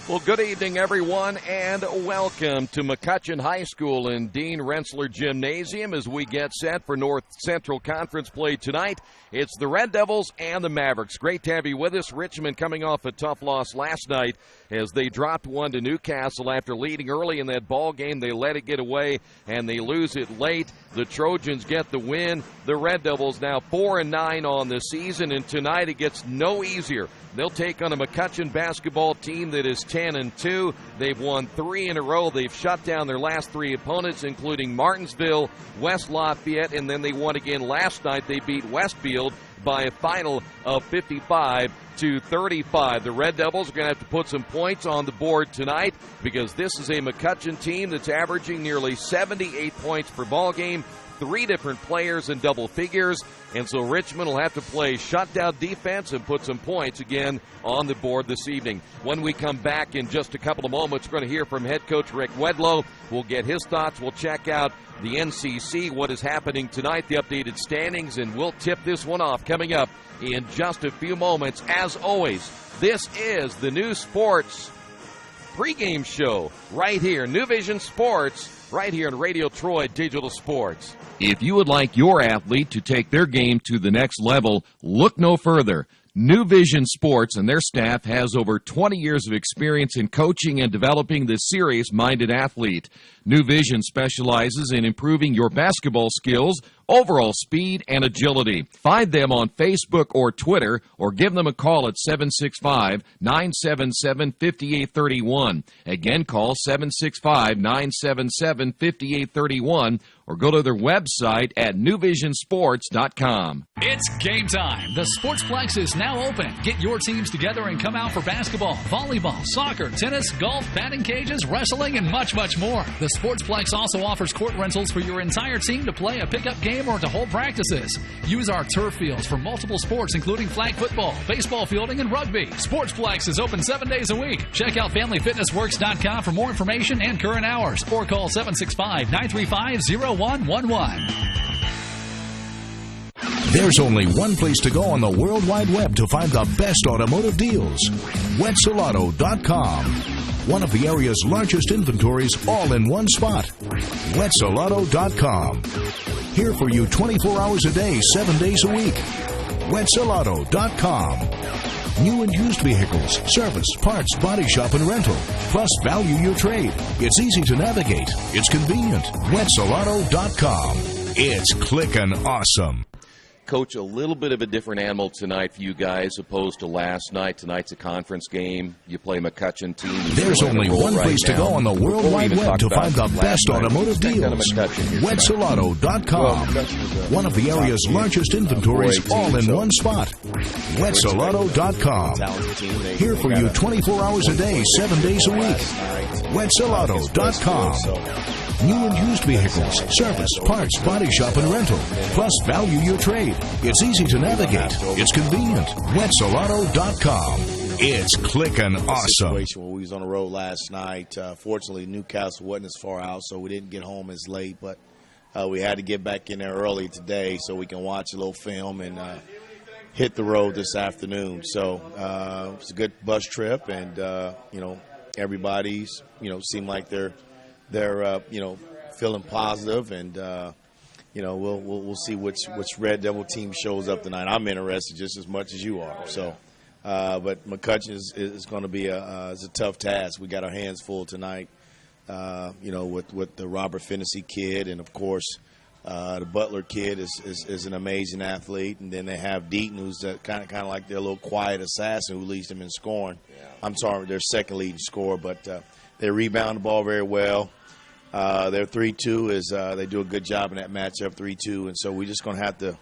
Well, good evening, everyone, and welcome to McCUTCHEON High School in Dean Rensselaer Gymnasium as we get set for North Central Conference play tonight. It's the Red Devils and the Mavericks. Great to have you with us. Richmond coming off a tough loss last night as they dropped one to Newcastle after leading early in that ball game. They let it get away, and they lose it late. The Trojans get the win. The Red Devils now 4-9 on the season, and tonight it gets no easier. They'll take on a McCUTCHEON basketball team that is 10-2. They've won 3 in a row. They've shut down their last 3 opponents, including Martinsville, West Lafayette, and then they won again last night. They beat Westfield by a final of 55-35. The Red Devils are going to have to put some points on the board tonight because this is a McCUTCHEON team that's averaging nearly 78 points per ball game. 3 different players in double figures, and so Richmond will have to play shutdown defense and put some points again on the board this evening. When we come back in just a couple of moments, we're going to hear from head coach Rick Wedlow. We'll get his thoughts. We'll check out the NCC, what is happening tonight, the updated standings, and we'll tip this one off coming up in just a few moments. As always, this is the New Sports pregame show right here, New Vision Sports, right here on Radio Troy Digital Sports. If you would like your athlete to take their game to the next level, look no further. New Vision Sports and their staff has over 20 years of experience in coaching and developing the serious-minded athlete. New Vision specializes in improving your basketball skills, overall speed, and agility. Find them on Facebook or Twitter, or give them a call at 765-977-5831. Again, call 765-977-5831, or go to their website at newvisionsports.com. It's game time. The Sportsplex is now open. Get your teams together and come out for basketball, volleyball, soccer, tennis, golf, batting cages, wrestling, and much, much more. The Sportsplex also offers court rentals for your entire team to play a pickup game or to hold practices. Use our turf fields for multiple sports, including flag football, baseball fielding, and rugby. Sportsplex is open 7 days a week. Check out FamilyFitnessWorks.com for more information and current hours, or call 765-935-0111. There's only one place to go on the World Wide Web to find the best automotive deals. Wetzelauto.com. One of the area's largest inventories all in one spot. Wetzelauto.com. Here for you 24 hours a day, 7 days a week. Wetzelauto.com. New and used vehicles, service, parts, body shop, and rental. Plus, value your trade. It's easy to navigate. It's convenient. Wetzelauto.com. It's clickin' awesome. Coach, a little bit of a different animal tonight for you guys opposed to last night. Tonight's a conference game. You play McCUTCHEON team. There's only one place to go on the World Wide Web to find the best automotive deals. Wetzelauto.com. One of the area's largest inventories all in one spot. Wetzelauto.com. Here for you 24 hours a day, 7 days a week. Wetzelauto.com. New and used vehicles, service, parts, body shop, and rental. Plus, value your trade. It's easy to navigate. It's convenient. Wetzelauto.com. It's clickin' awesome. Situation where we was on the road last night. Fortunately, Newcastle wasn't as far out, so we didn't get home as late. But we had to get back in there early today so we can watch a little film and hit the road this afternoon. So it's a good bus trip, and everybody's seem like they're feeling positive, and we'll see which Red Devil team shows up tonight. I'm interested just as much as you are. So, but McCUTCHEON is going to be it's a tough task. We got our hands full tonight. With the Robert Finney kid, and of course the Butler kid is an amazing athlete, and then they have Deaton, who's kind of like their little quiet assassin who leads them in scoring. Yeah. I'm sorry, their second leading scorer, but they rebound the ball very well. Their 3-2 is they do a good job in that matchup, 3-2, and so we're just going to have to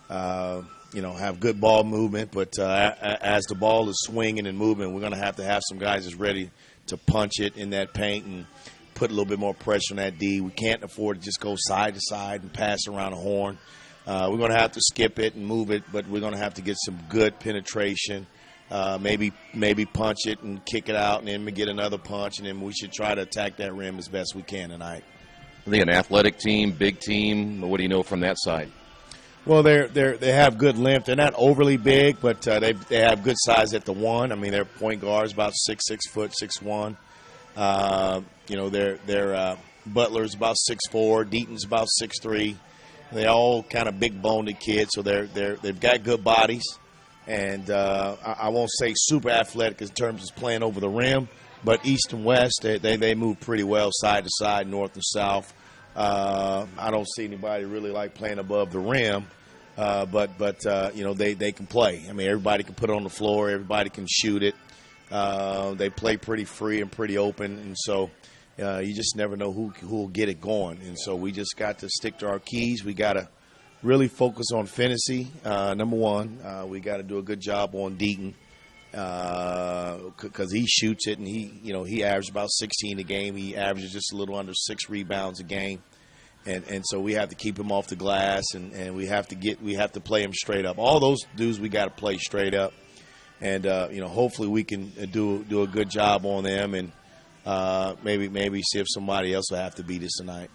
have good ball movement. But as the ball is swinging and moving, we're going to have some guys that's ready to punch it in that paint and put a little bit more pressure on that D. We can't afford to just go side to side and pass around the horn. We're going to have to skip it and move it, but we're going to have to get some good penetration. Maybe punch it and kick it out, and then we get another punch, and then we should try to attack that rim as best we can tonight. Are they an athletic team, big team? What do you know from that side? Well, they have good length. They're not overly big, but they have good size at the one. I mean, their point guard's about 6 foot, 6'1". Their Butler's about 6'4". Deaton's about 6'3". They all kind of big boned kids, so they've got good bodies. And I won't say super athletic in terms of playing over the rim, but east and west they move pretty well, side to side, north and south. I don't see anybody really like playing above the rim. But they can play. I mean, everybody can put it on the floor. Everybody can shoot it. They play pretty free and pretty open, and so you just never know who will get it going. And so we just got to stick to our keys. We got to really focus on Finney. Number one, we got to do a good job on Deaton because he shoots it, and he averages about 16 a game. He averages just a little under 6 rebounds a game. And so we have to keep him off the glass, and we have to play him straight up. All those dudes we got to play straight up, and hopefully we can do a good job on them, and maybe see if somebody else will have to beat us tonight.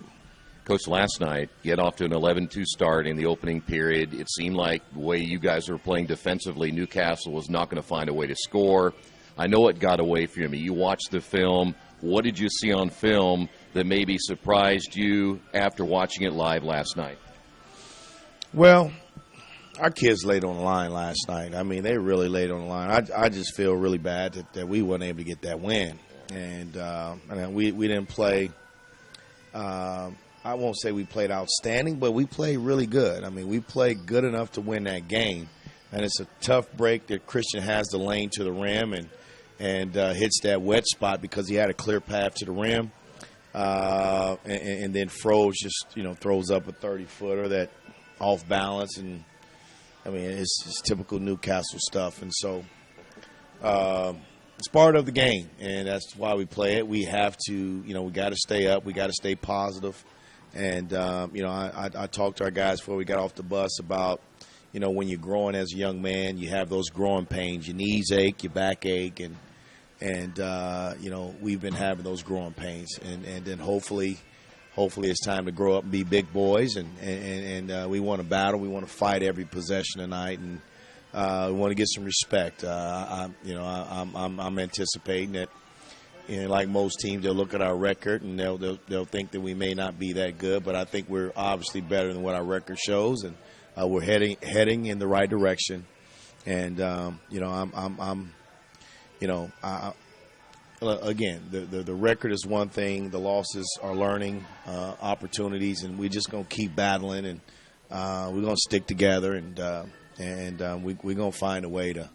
Coach, last night you got off to an 11-2 start in the opening period. It seemed like the way you guys were playing defensively, Newcastle was not going to find a way to score. I know it got away from you. You watched the film. What did you see on film that maybe surprised you after watching it live last night? Well, our kids laid on the line last night. I mean, they really laid on the line. I just feel really bad that we weren't able to get that win. And we didn't play I won't say we played outstanding, but we played really good. I mean, we played good enough to win that game. And it's a tough break that Christian has the lane to the rim and hits that wet spot because he had a clear path to the rim. And then Froze just, throws up a 30-footer that off balance. And, I mean, it's typical Newcastle stuff. And so it's part of the game, and that's why we play it. We have to, we got to stay up. We got to stay positive. And, I talked to our guys before we got off the bus about, when you're growing as a young man, you have those growing pains. Your knees ache, your back ache, and we've been having those growing pains. And then hopefully it's time to grow up and be big boys. And we want to battle. We want to fight every possession tonight, and we want to get some respect. I'm anticipating that, like most teams, they'll look at our record and they'll think that we may not be that good, but I think we're obviously better than what our record shows, and we're heading in the right direction. And again, the record is one thing. The losses are learning opportunities, and we're just going to keep battling, and we're going to stick together, and we're going to find a way to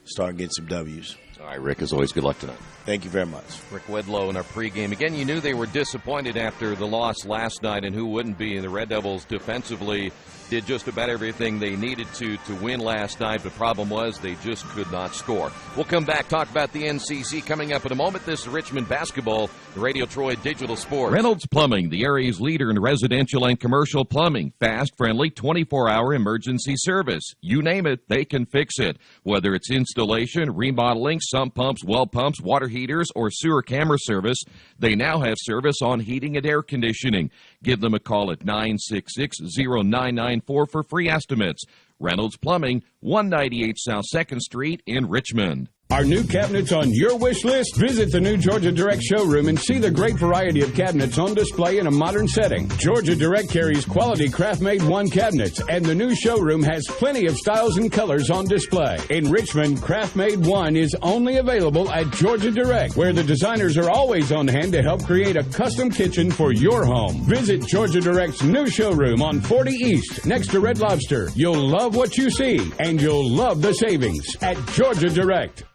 start getting some W's. All right, Rick, as always, good luck tonight. Thank you very much. Rick Wedlow in our pregame. Again, you knew they were disappointed after the loss last night, and who wouldn't be? The Red Devils defensively did just about everything they needed to win last night. The problem was they just could not score. We'll come back, talk about the NCC coming up in a moment. This is Richmond Basketball, Radio Troy Digital Sports. Reynolds Plumbing, the area's leader in residential and commercial plumbing. Fast, friendly, 24-hour emergency service. You name it, they can fix it. Whether it's installation, remodeling, sump pumps, well pumps, water heaters, or sewer camera service, they now have service on heating and air conditioning. Give them a call at 966-0994 for free estimates. Reynolds Plumbing, 198 South 2nd Street in Richmond. Are new cabinets on your wish list? Visit the new Georgia Direct showroom and see the great variety of cabinets on display in a modern setting. Georgia Direct carries quality craft-made one cabinets, and the new showroom has plenty of styles and colors on display. In Richmond, craft-made one is only available at Georgia Direct, where the designers are always on hand to help create a custom kitchen for your home. Visit Georgia Direct's new showroom on 40 East, next to Red Lobster. You'll love what you see, and you'll love the savings at Georgia Direct.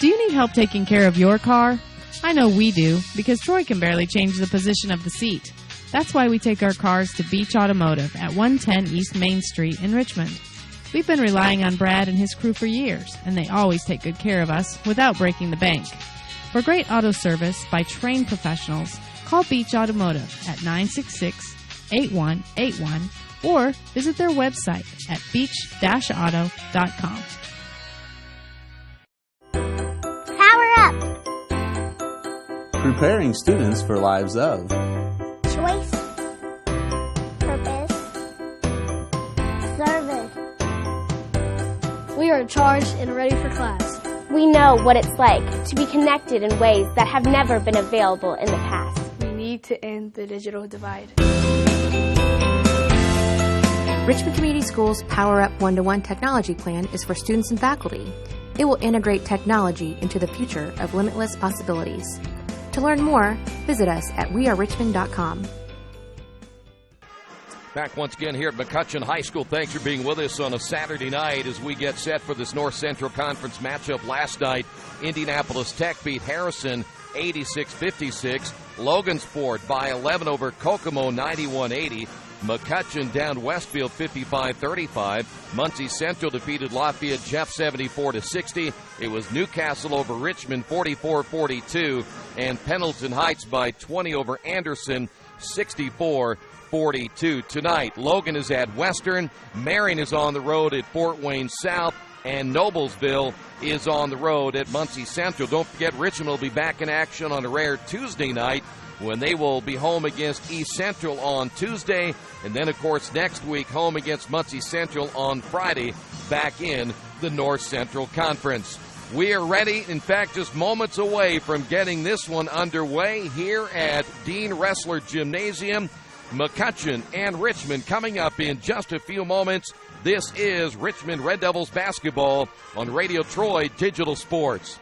Do you need help taking care of your car? I know we do, because Troy can barely change the position of the seat. That's why we take our cars to Beach Automotive at 110 East Main Street in Richmond. We've been relying on Brad and his crew for years, and they always take good care of us without breaking the bank. For great auto service by trained professionals, call Beach Automotive at 966-8181 or visit their website at beach-auto.com. Preparing students for lives of choice, purpose, service, are charged and ready for class. We know what it's like to be connected in ways that have never been available in the past. We need to end the digital divide. Richmond Community Schools' Power Up 1-to-1 technology plan is for students and faculty. It will integrate technology into the future of limitless possibilities. To learn more, visit us at wearerichmond.com. Back once again here at McCutcheon High School. Thanks for being with us on a Saturday night as we get set for this North Central Conference matchup. Last night, Indianapolis Tech beat Harrison 86-56. Logansport by 11 over Kokomo 91-80. McCutcheon down Westfield 55-35. Muncie Central defeated Lafayette Jeff 74-60. It was Newcastle over Richmond 44-42. And Pendleton Heights by 20 over Anderson 64-42. Tonight, Logan is at Western. Marion is on the road at Fort Wayne South. And Noblesville is on the road at Muncie Central. Don't forget, Richmond will be back in action on a rare Tuesday night when they will be home against East Central on Tuesday. And then, of course, next week, home against Muncie Central on Friday, back in the North Central Conference. We are ready, in fact, just moments away from getting this one underway here at Dean Ressler Gymnasium. McCutcheon and Richmond coming up in just a few moments. This is Richmond Red Devils basketball on Radio Troy Digital Sports.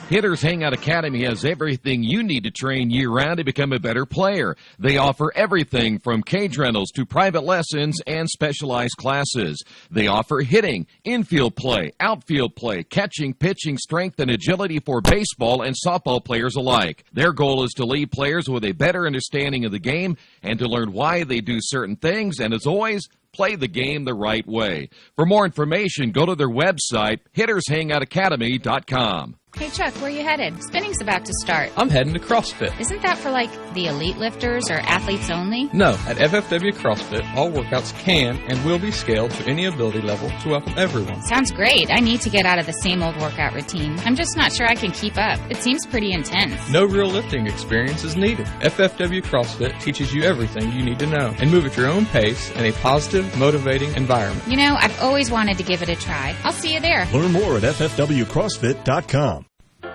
Hitters Hangout Academy has everything you need to train year-round to become a better player. They offer everything from cage rentals to private lessons and specialized classes. They offer hitting, infield play, outfield play, catching, pitching, strength, and agility for baseball and softball players alike. Their goal is to leave players with a better understanding of the game and to learn why they do certain things, and as always, play the game the right way. For more information, go to their website, hittershangoutacademy.com. Hey, Chuck, where are you headed? Spinning's about to start. I'm heading to CrossFit. Isn't that for, like, the elite lifters or athletes only? No, at FFW CrossFit, all workouts can and will be scaled to any ability level to welcome everyone. Sounds great. I need to get out of the same old workout routine. I'm just not sure I can keep up. It seems pretty intense. No real lifting experience is needed. FFW CrossFit teaches you everything you need to know and move at your own pace in a positive, motivating environment. You know, I've always wanted to give it a try. I'll see you there. Learn more at ffwcrossfit.com.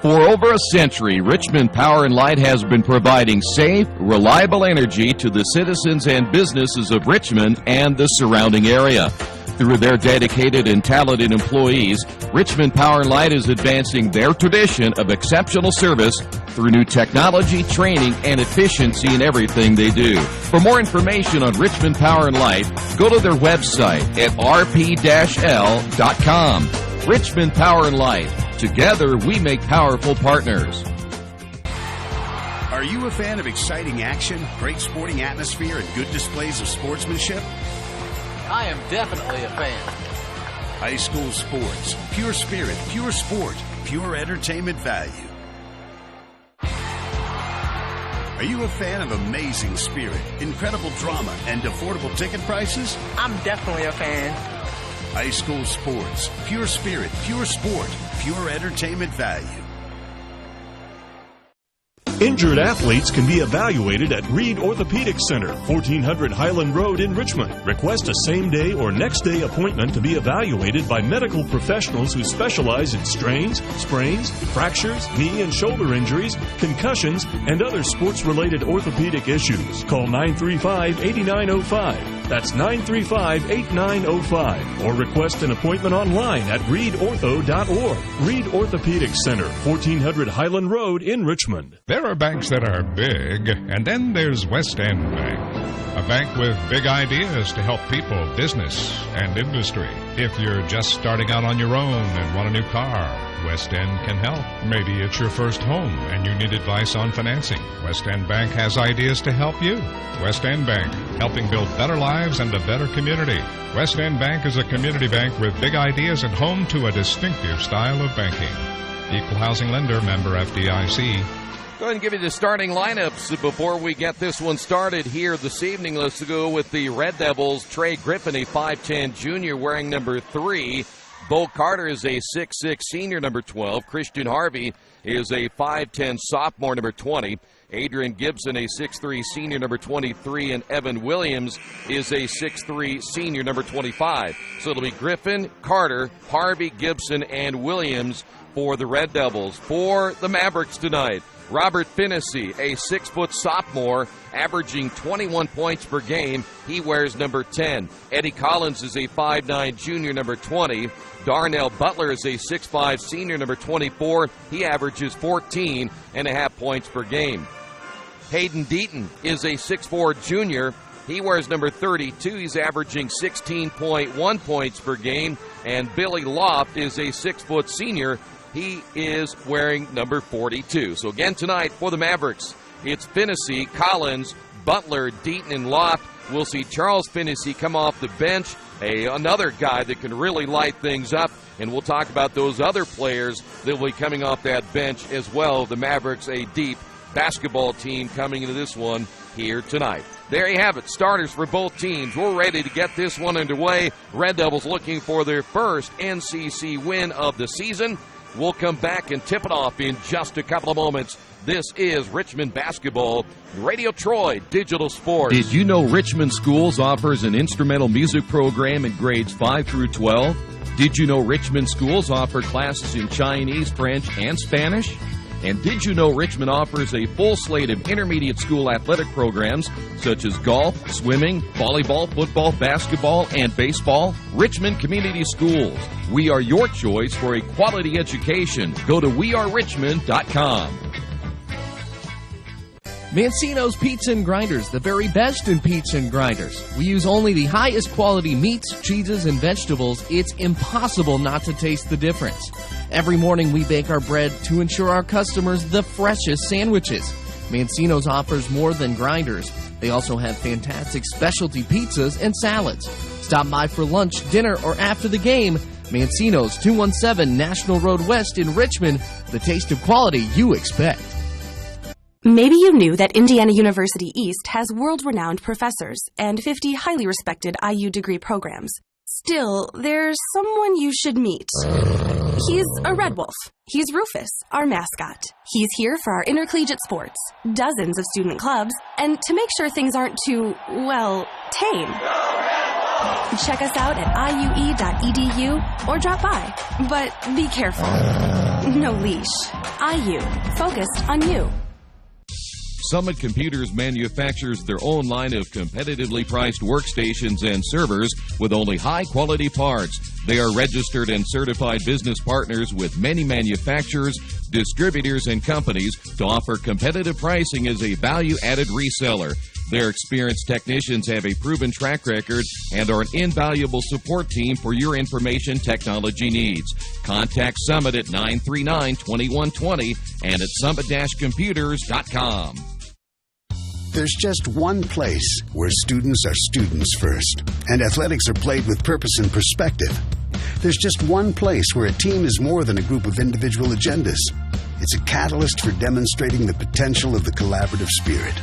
For over a century, Richmond Power and Light has been providing safe, reliable energy to the citizens and businesses of Richmond and the surrounding area. Through their dedicated and talented employees, Richmond Power and Light is advancing their tradition of exceptional service through new technology, training, and efficiency in everything they do. For more information on Richmond Power and Light, go to their website at rp-l.com. Richmond Power and Light. Together, we make powerful partners. Are you a fan of exciting action, great sporting atmosphere, and good displays of sportsmanship? I am definitely a fan. High school sports, pure spirit, pure sport, pure entertainment value. Are you a fan of amazing spirit, incredible drama, and affordable ticket prices? I'm definitely a fan. High school sports, pure spirit, pure sport, pure entertainment value. Injured athletes can be evaluated at Reed Orthopedic Center, 1400 Highland Road in Richmond. Request a same-day or next-day appointment to be evaluated by medical professionals who specialize in strains, sprains, fractures, knee and shoulder injuries, concussions, and other sports-related orthopedic issues. Call 935-8905. That's 935-8905. Or request an appointment online at reedortho.org. Reed Orthopedic Center, 1400 Highland Road in Richmond. There are banks that are big, and then there's West End Bank. A bank with big ideas to help people, business, and industry. If you're just starting out on your own and want a new car, West End can help. Maybe it's your first home and you need advice on financing. West End Bank has ideas to help you. West End Bank, helping build better lives and a better community. West End Bank is a community bank with big ideas and home to a distinctive style of banking. Equal housing lender, member FDIC. Go ahead and give you the starting lineups before we get this one started here this evening. Let's go with the Red Devils. Trey Griffin, a 5'10 junior, wearing number 3. Bo Carter is a 6'6 senior, number 12. Christian Harvey is a 5'10 sophomore, number 20. Adrian Gibson, a 6'3 senior, number 23, and Evan Williams is a 6'3 senior, number 25. So it'll be Griffin, Carter, Harvey, Gibson, and Williams for the Red Devils. For the Mavericks tonight, Robert Finnessy, a 6-foot sophomore, averaging 21 points per game. He wears number 10. Eddie Collins is a 5'9 junior, number 20. Darnell Butler is a 6'5 senior, number 24. He averages 14.5 points per game. Hayden Deaton is a 6'4 junior. He wears number 32. He's averaging 16.1 points per game. And Billy Loft is a 6-foot senior. He is wearing number 42. So again tonight for the Mavericks, it's Finnessy, Collins, Butler, Deaton, and Loft. We'll see Charles Finnessy come off the bench, another guy that can really light things up. And we'll talk about those other players that will be coming off that bench as well. The Mavericks, a deep basketball team coming into this one here tonight. There you have it, starters for both teams. We're ready to get this one underway. Red Devils looking for their first NCC win of the season. We'll come back and tip it off in just a couple of moments. This is Richmond Basketball, Radio Troy Digital Sports. Did you know Richmond Schools offers an instrumental music program in grades 5 through 12? Did you know Richmond Schools offer classes in Chinese, French, and Spanish? And did you know Richmond offers a full slate of intermediate school athletic programs such as golf, swimming, volleyball, football, basketball, and baseball? Richmond Community Schools. We are your choice for a quality education. Go to wearerichmond.com. Mancino's Pizza and Grinders, the very best in pizza and grinders. We use only the highest quality meats, cheeses, and vegetables. It's impossible not to taste the difference. Every morning we bake our bread to ensure our customers the freshest sandwiches. Mancino's offers more than grinders. They also have fantastic specialty pizzas and salads. Stop by for lunch, dinner, or after the game. Mancino's, 217 National Road West in Richmond. The taste of quality you expect. Maybe you knew that Indiana University East has world-renowned professors and 50 highly respected IU degree programs. Still, there's someone you should meet. He's a red wolf. He's Rufus, our mascot. He's here for our intercollegiate sports, dozens of student clubs, and to make sure things aren't too, well, tame. Check us out at iue.edu or drop by. But be careful. No leash. IU. Focused on you. Summit Computers manufactures their own line of competitively priced workstations and servers with only high-quality parts. They are registered and certified business partners with many manufacturers, distributors, and companies to offer competitive pricing as a value-added reseller. Their experienced technicians have a proven track record and are an invaluable support team for your information technology needs. Contact Summit at 939-2120 and at summit-computers.com. There's just one place where students are students first, and athletics are played with purpose and perspective. There's just one place where a team is more than a group of individual agendas. It's a catalyst for demonstrating the potential of the collaborative spirit.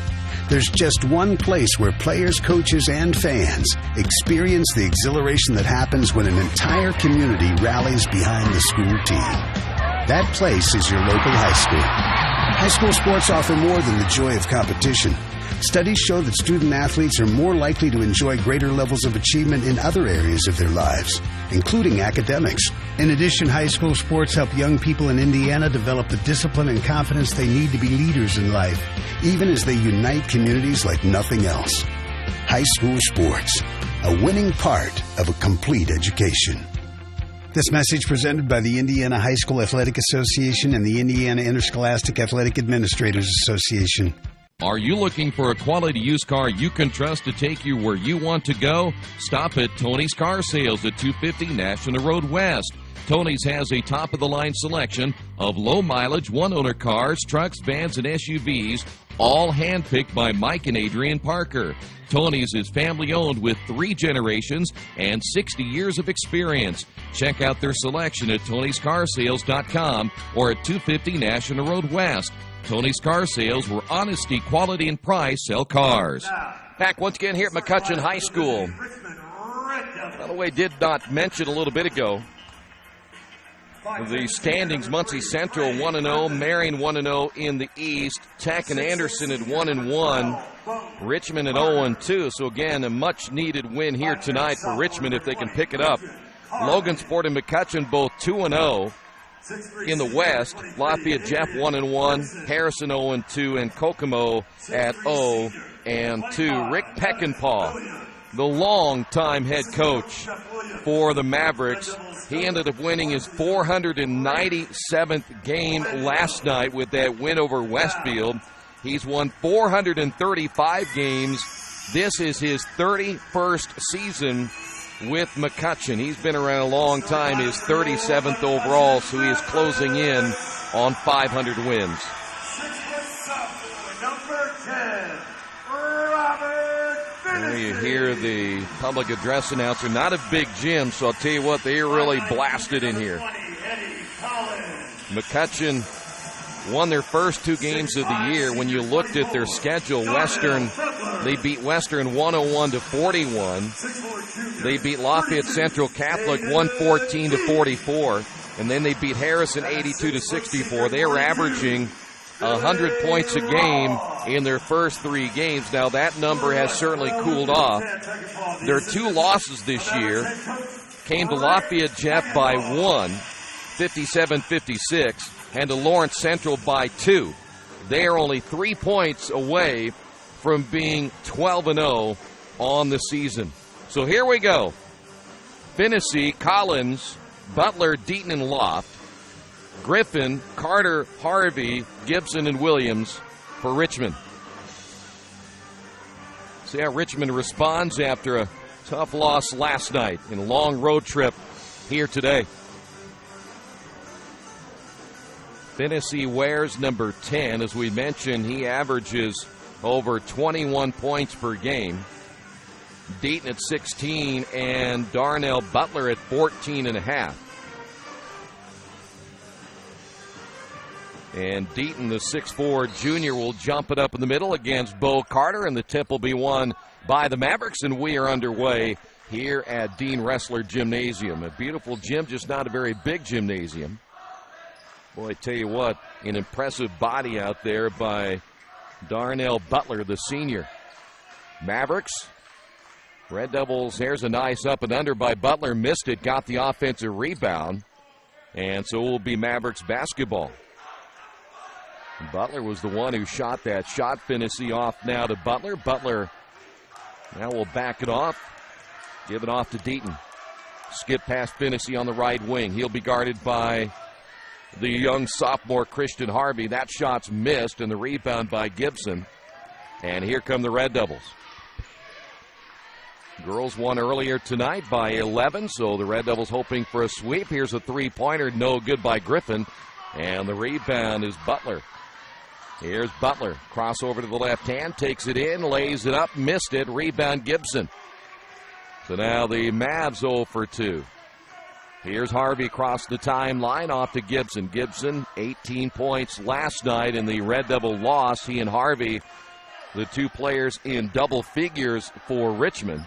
There's just one place where players, coaches, and fans experience the exhilaration that happens when an entire community rallies behind the school team. That place is your local high school. High school sports offer more than the joy of competition. Studies show that student athletes are more likely to enjoy greater levels of achievement in other areas of their lives, including academics. In addition, high school sports help young people in Indiana develop the discipline and confidence they need to be leaders in life, even as they unite communities like nothing else. High school sports, a winning part of a complete education. This message presented by the Indiana High School Athletic Association and the Indiana Interscholastic Athletic Administrators Association. Are you looking for a quality used car you can trust to take you where you want to go? Stop at Tony's Car Sales at 250 National Road West. Tony's has a top-of-the-line selection of low-mileage, one-owner cars, trucks, vans, and SUVs, all hand-picked by Mike and Adrian Parker. Tony's is family-owned with 3 generations and 60 years of experience. Check out their selection at tonyscarsales.com or at 250 National Road West. Tony's Car Sales, where honesty, quality, and price sell cars. Back once again here at McCutcheon High School. By the way, did not mention a little bit ago, the standings, Muncie Central 1-0, Marion 1-0 in the East, Tech and Anderson at 1-1, Richmond at 0-2. So again, a much-needed win here tonight for Richmond if they can pick it up. Logansport and McCutcheon both 2-0 in the West. Lafayette Jeff 1-1, Harrison 0-2, and Kokomo at 0-2. Rick Peckinpah, the longtime head coach for the Mavericks, he ended up winning his 497th game last night with that win over Westfield. He's won 435 games. This is his 31st season with McCutcheon. He's been around a long time, his 37th overall, so he is closing in on 500 wins. There you hear the public address announcer. Not a big gym, so I'll tell you what, they're really blasted in here. McCutcheon won their first 2 games of the year. When you looked at their schedule, they beat Western 101-41. They beat Lafayette Central Catholic 114-44. And then they beat Harrison 82-64. They were averaging 100 points a game in their first 3 games. Now that number has certainly cooled off. Their 2 losses this year came to Lafayette Jeff by 1, 57-56, and to Lawrence Central by 2. They are only 3 points away from being 12-0 on the season. So here we go. Finney, Collins, Butler, Deaton, and Loft. Griffin, Carter, Harvey, Gibson, and Williams for Richmond. See how Richmond responds after a tough loss last night in a long road trip here today. Finney wears number 10. As we mentioned, he averages over 21 points per game. Deaton at 16 and Darnell Butler at 14.5. And Deaton, the 6'4 junior, will jump it up in the middle against Bo Carter, and the tip will be won by the Mavericks, and we are underway here at Dean Ressler Gymnasium. A beautiful gym, just not a very big gymnasium. Boy, I tell you what, an impressive body out there by Darnell Butler, the senior. Mavericks, Red Devils, here's a nice up and under by Butler, missed it, got the offensive rebound, and so it will be Mavericks basketball. Butler was the one who shot that shot. Finney off now to Butler. Butler now will back it off. Give it off to Deaton. Skip past Finney on the right wing. He'll be guarded by the young sophomore Christian Harvey. That shot's missed, and the rebound by Gibson. And here come the Red Devils. Girls won earlier tonight by 11, so the Red Devils hoping for a sweep. Here's a three-pointer, no good by Griffin. And the rebound is Butler. Here's Butler. Crossover to the left hand. Takes it in. Lays it up. Missed it. Rebound Gibson. So now the Mavs 0 for 2. Here's Harvey across the timeline. Off to Gibson. Gibson, 18 points last night in the Red Devil loss. He and Harvey, the 2 players in double figures for Richmond.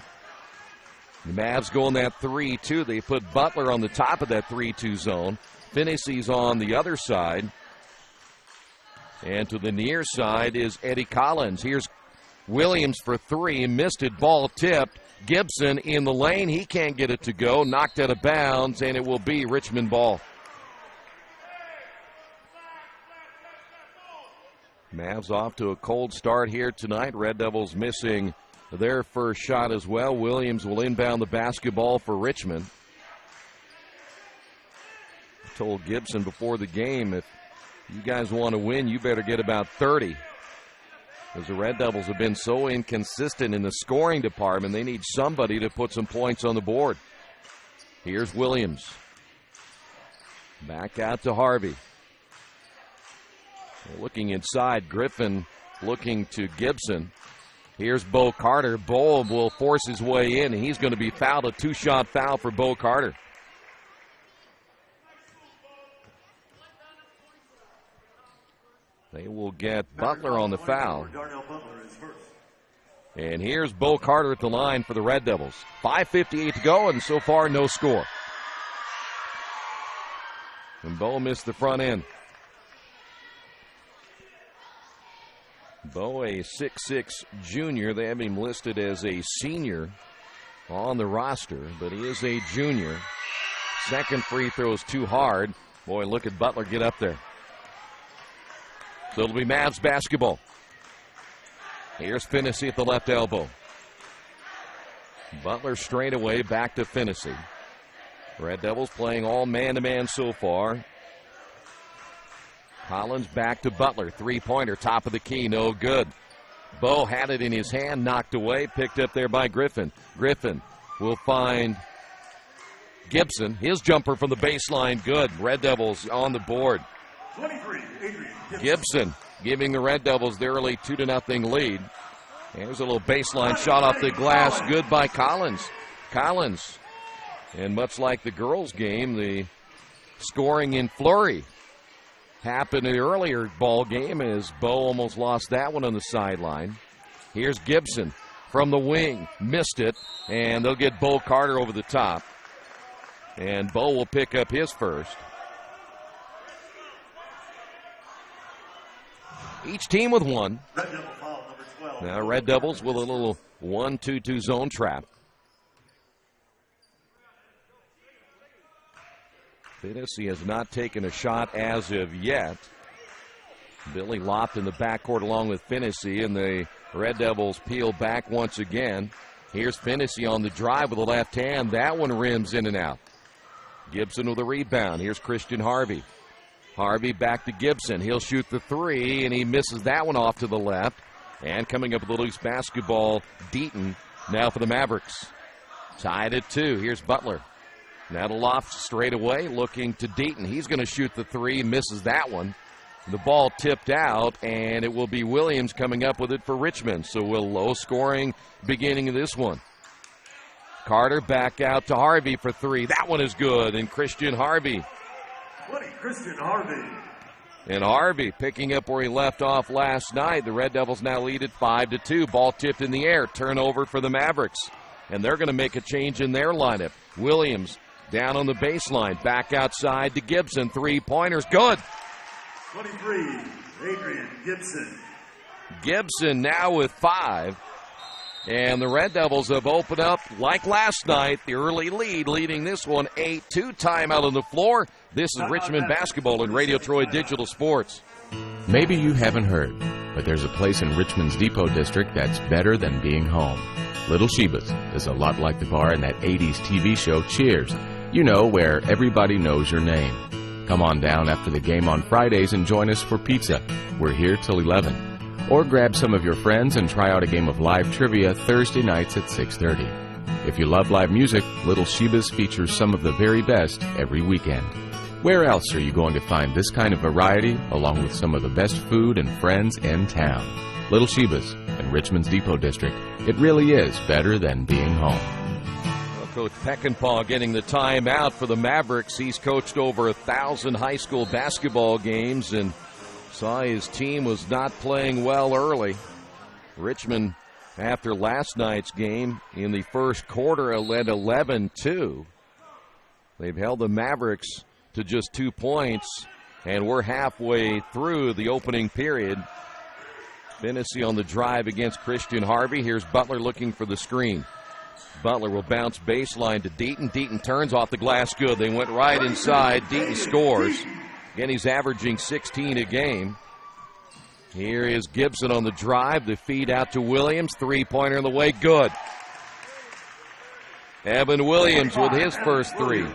The Mavs go in that 3-2. They put Butler on the top of that 3-2 zone. Finney's on the other side. And to the near side is Eddie Collins. Here's Williams for 3. Missed it. Ball tipped. Gibson in the lane. He can't get it to go. Knocked out of bounds, and it will be Richmond ball. Mavs off to a cold start here tonight. Red Devils missing their first shot as well. Williams will inbound the basketball for Richmond. I told Gibson before the game, if you guys want to win, you better get about 30. Because the Red Devils have been so inconsistent in the scoring department, they need somebody to put some points on the board. Here's Williams. Back out to Harvey. Looking inside, Griffin looking to Gibson. Here's Bo Carter. Bo will force his way in, and he's going to be fouled. A 2-shot foul for Bo Carter. They will get Butler on the foul. And here's Bo Carter at the line for the Red Devils. 5:58 to go, and so far no score. And Bo missed the front end. Bo, a 6'6 junior. They have him listed as a senior on the roster, but he is a junior. Second free throw is too hard. Boy, look at Butler get up there. So it'll be Mavs basketball. Here's Finney at the left elbow. Butler straight away back to Finney. Red Devils playing all man-to-man so far. Collins back to Butler. Three-pointer, top of the key, no good. Bo had it in his hand, knocked away, picked up there by Griffin. Griffin will find Gibson. His jumper from the baseline, good. Red Devils on the board. 23, Adrian Gibson giving the Red Devils the early 2-0 lead. Here's a little baseline shot off the glass, good by Collins. Collins. And much like the girls' game, the scoring in flurry happened in the earlier ball game as Bo almost lost that one on the sideline. Here's Gibson from the wing. Missed it, and they'll get Bo Carter over the top. And Bo will pick up his first. Each team with one. Now Red Devils with a little 1-2-2 zone trap. Finney has not taken a shot as of yet. Billy Loft in the backcourt along with Finney, and the Red Devils peel back once again. Here's Finney on the drive with the left hand. That one rims in and out. Gibson with a rebound. Here's Christian Harvey. Harvey back to Gibson. He'll shoot the three, and he misses that one off to the left. And coming up with the loose basketball, Deaton now for the Mavericks. Tied at 2. Here's Butler. Now to Loft straight away, looking to Deaton. He's going to shoot the three, misses that one. The ball tipped out, and it will be Williams coming up with it for Richmond. So we'll low scoring beginning of this one. Carter back out to Harvey for three. That one is good, and Christian Harvey. Christian Harvey. And Harvey picking up where he left off last night. The Red Devils now lead at 5-2. Ball tipped in the air. Turnover for the Mavericks. And they're going to make a change in their lineup. Williams down on the baseline. Back outside to Gibson. Three-pointers. Good. 23, Adrian Gibson. Gibson now with 5. And the Red Devils have opened up, like last night, the early lead, leading this one 8-2. Timeout on the floor. This is Richmond basketball and Radio Troy Digital Sports. Maybe you haven't heard, but there's a place in Richmond's Depot District that's better than being home. Little Sheba's is a lot like the bar in that 80s TV show Cheers. You know, where everybody knows your name. Come on down after the game on Fridays and join us for pizza. We're here till 11. Or grab some of your friends and try out a game of live trivia Thursday nights at 6:30. If you love live music, Little Sheba's features some of the very best every weekend. Where else are you going to find this kind of variety, along with some of the best food and friends in town? Little Sheba's in Richmond's Depot District. It really is better than being home. Well, Coach Peckinpah getting the timeout for the Mavericks. He's coached over 1,000 high school basketball games and saw his team was not playing well early. Richmond, after last night's game, in the first quarter, led 11-2. They've held the Mavericks to just 2 points, and we're halfway through the opening period. Finney on the drive against Christian Harvey. Here's Butler looking for the screen. Butler will bounce baseline to Deaton. Deaton turns off the glass good. They went right inside. Deaton scores. Again, he's averaging 16 a game. Here is Gibson on the drive. The feed out to Williams. Three-pointer in the way. Good. Evan Williams with his first three.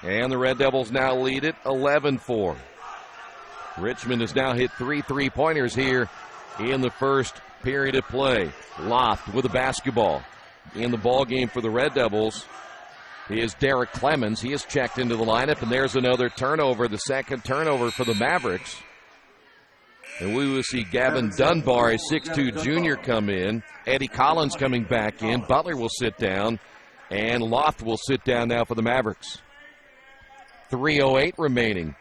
And the Red Devils now lead it 11-4. Richmond has now hit 3 three-pointers here in the first period of play. Loft with the basketball. In the ball game for the Red Devils is Derek Clemens. He has checked into the lineup, and there's another turnover, the second turnover for the Mavericks. And we will see Gavin Dunbar, a 6'2 junior, come in. Eddie Collins coming back in. Butler will sit down, and Loft will sit down now for the Mavericks. 3:08 remaining.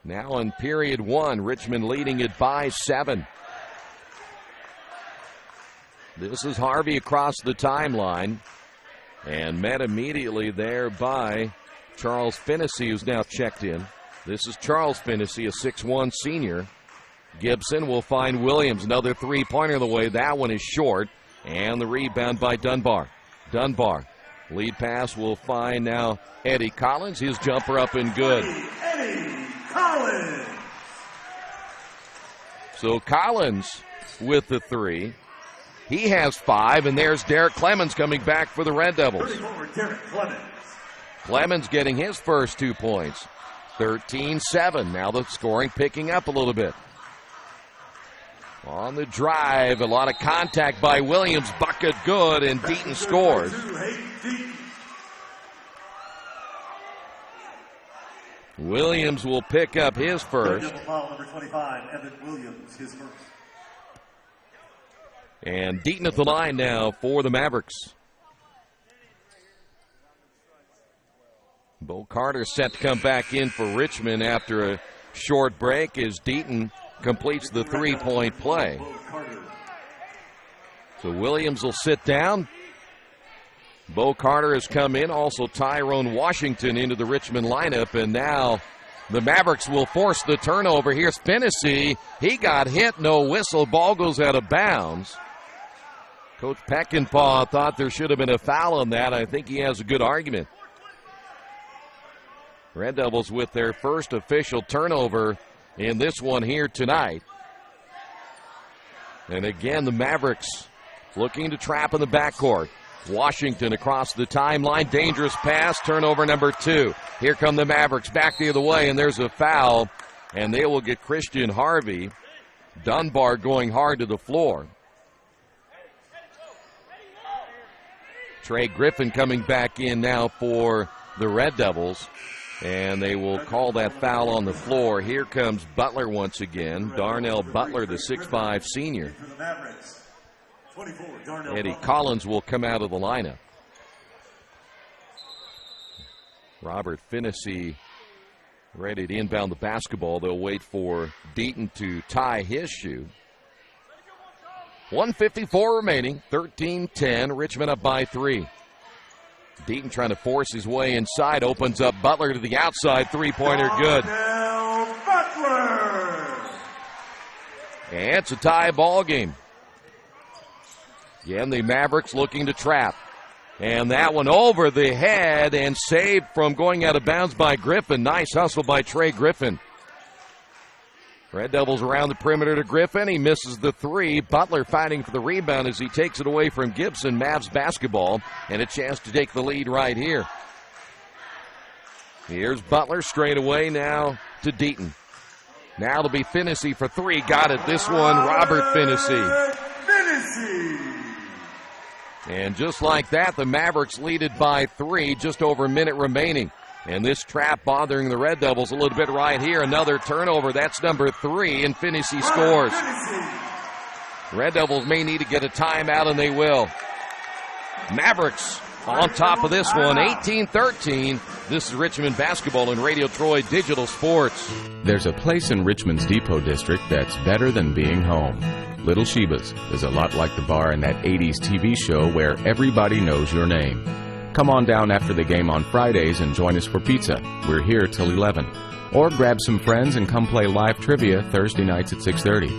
Now in period 1, Richmond leading it by 7. This is Harvey across the timeline. And met immediately there by Charles Finnessy, who's now checked in. This is Charles Finnessy, a 6'1 senior. Gibson will find Williams. Another three-pointer the way. That one is short. And the rebound by Dunbar. Dunbar. Lead pass will find now Eddie Collins. His jumper up and good. Eddie Collins. So Collins with the three. He has 5, and there's Derek Clemens coming back for the Red Devils. Derek Clemens. Clemens getting his first 2 points. 13-7. Now the scoring picking up a little bit. On the drive, a lot of contact by Williams. Bucket good, and Deaton scores. Williams will pick up his first. Foul number 25, Evan Williams, his first. And Deaton at the line now for the Mavericks. Bo Carter set to come back in for Richmond after a short break as Deaton completes the three-point play. So Williams will sit down. Bo Carter has come in. Also Tyrone Washington into the Richmond lineup. And now the Mavericks will force the turnover. Here's Finnessy. He got hit. No whistle. Ball goes out of bounds. Coach Peckinpah thought there should have been a foul on that. I think he has a good argument. Red Devils with their first official turnover in this one here tonight. And again, the Mavericks looking to trap in the backcourt. Washington across the timeline. Dangerous pass. Turnover number 2. Here come the Mavericks back the other way, and there's a foul. And they will get Christian Harvey. Dunbar going hard to the floor. Trey Griffin coming back in now for the Red Devils. And they will call that foul on the floor. Here comes Butler once again. Darnell Butler, the 6'5 senior. Eddie Collins will come out of the lineup. Robert Finnessy ready to inbound the basketball. They'll wait for Deaton to tie his shoe. 1:54 remaining, 13-10. Richmond up by 3. Deaton trying to force his way inside. Opens up Butler to the outside. Three-pointer good. Butler. And it's a tie ball game. Again, the Mavericks looking to trap. And that one over the head and saved from going out of bounds by Griffin. Nice hustle by Trey Griffin. Red Devils around the perimeter to Griffin. He misses the 3. Butler fighting for the rebound as he takes it away from Gibson. Mavs basketball and a chance to take the lead right here. Here's Butler straight away now to Deaton. Now it'll be Finnessy for 3. Got it. This one, Robert Finnessy. And just like that, the Mavericks lead it by 3. Just over a minute remaining. And this trap bothering the Red Devils a little bit right here. Another turnover. That's number 3, and Finnessy scores. Red Devils may need to get a timeout, and they will. Mavericks on top of this one, 18-13. This is Richmond basketball and Radio Troy Digital Sports. There's a place in Richmond's Depot District that's better than being home. Little Sheba's is a lot like the bar in that 80s TV show where everybody knows your name. Come on down after the game on Fridays and join us for pizza. We're here till 11. Or grab some friends and come play live trivia Thursday nights at 6:30.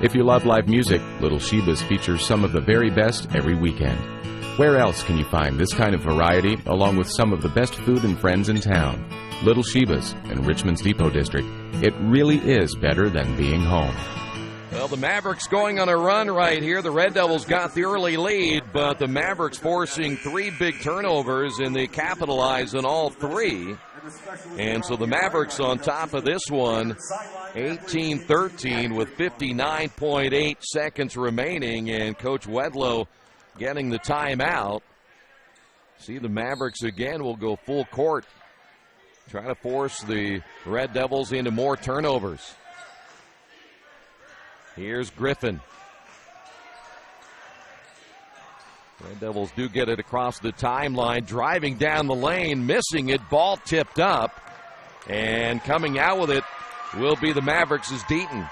If you love live music, Little Sheba's features some of the very best every weekend. Where else can you find this kind of variety along with some of the best food and friends in town? Little Sheba's in Richmond's Depot District. It really is better than being home. Well, the Mavericks going on a run right here. The Red Devils got the early lead, but the Mavericks forcing 3 big turnovers, and they capitalize on all 3. And so the Mavericks on top of this one, 18-13 with 59.8 seconds remaining, and Coach Wedlow getting the timeout. See, the Mavericks again will go full court, try to force the Red Devils into more turnovers. Here's Griffin. Red Devils do get it across the timeline, driving down the lane, missing it, ball tipped up, and coming out with it will be the Mavericks' Deaton.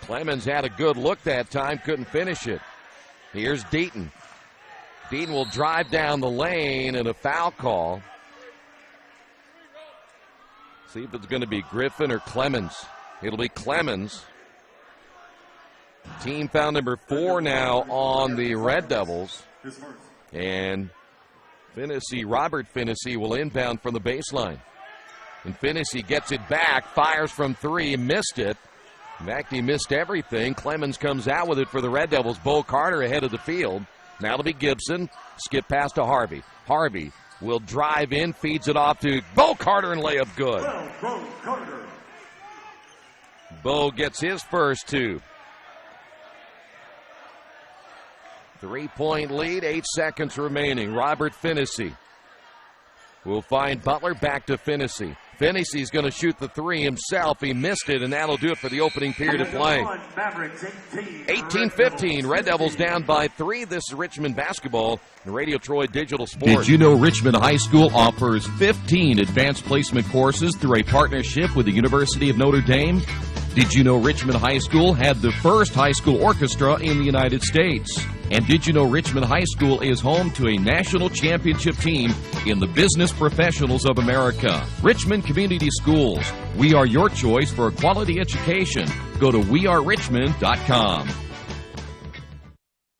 Clemens had a good look that time, couldn't finish it. Here's Deaton. Deaton will drive down the lane and a foul call. See if it's going to be Griffin or Clemens. It'll be Clemens. Team foul number 4 now on the Red Devils. And Robert Finney will inbound from the baseline. And Finney gets it back, fires from 3, missed it. In fact, he missed everything. Clemens comes out with it for the Red Devils. Bo Carter ahead of the field. Now it'll be Gibson. Skip pass to Harvey. Harvey will drive in, feeds it off to Bo Carter, and layup good. Bo gets his first 2. 3-point lead, 8 seconds remaining. Robert Finney will find Butler, back to Finney. Finney's going to shoot the 3 himself. He missed it, and that'll do it for the opening period of play. 18-15. Red Devils down by 3. This is Richmond basketball and Radio Troy Digital Sports. Did you know Richmond High School offers 15 advanced placement courses through a partnership with the University of Notre Dame? Did you know Richmond High School had the first high school orchestra in the United States? And did you know Richmond High School is home to a national championship team in the Business Professionals of America? Richmond Community Schools. We are your choice for a quality education. Go to wearerichmond.com.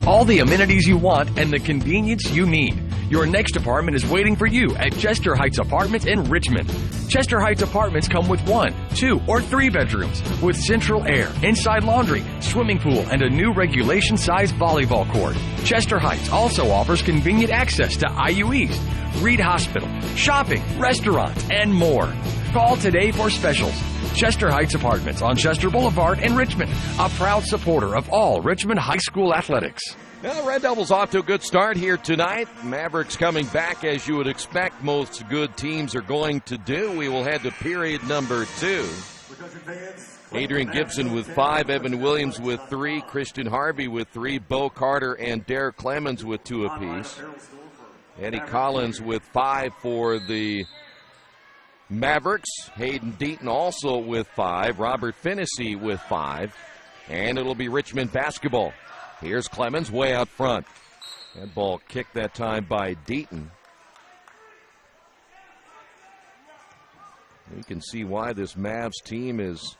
All the amenities you want and the convenience you need. Your next apartment is waiting for you at Chester Heights Apartments in Richmond. Chester Heights Apartments come with 1, 2, or 3 bedrooms with central air, inside laundry, swimming pool, and a new regulation-sized volleyball court. Chester Heights also offers convenient access to IU East, Reed Hospital, shopping, restaurants, and more. Call today for specials. Chester Heights Apartments on Chester Boulevard in Richmond, a proud supporter of all Richmond High School athletics. Well, Red Devils off to a good start here tonight. Mavericks coming back as you would expect most good teams are going to do. We will head to period number 2. Adrian Gibson with 5, Evan Williams with 3, Christian Harvey with 3, Bo Carter and Derek Clemens with 2 apiece. Eddie Collins with 5 for the Mavericks. Hayden Deaton also with 5, Robert Finney with 5, and it'll be Richmond basketball. Here's Clemens way out front. That ball kicked that time by Deaton. You can see why this Mavs team is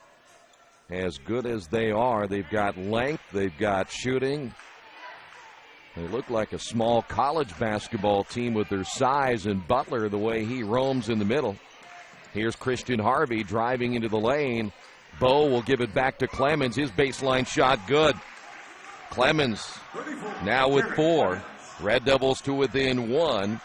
as good as they are. They've got length, they've got shooting. They look like a small college basketball team with their size, and Butler, the way he roams in the middle. Here's Christian Harvey driving into the lane. Bo will give it back to Clemens. His baseline shot good. Clemens now with 4. Red Devils to within 1.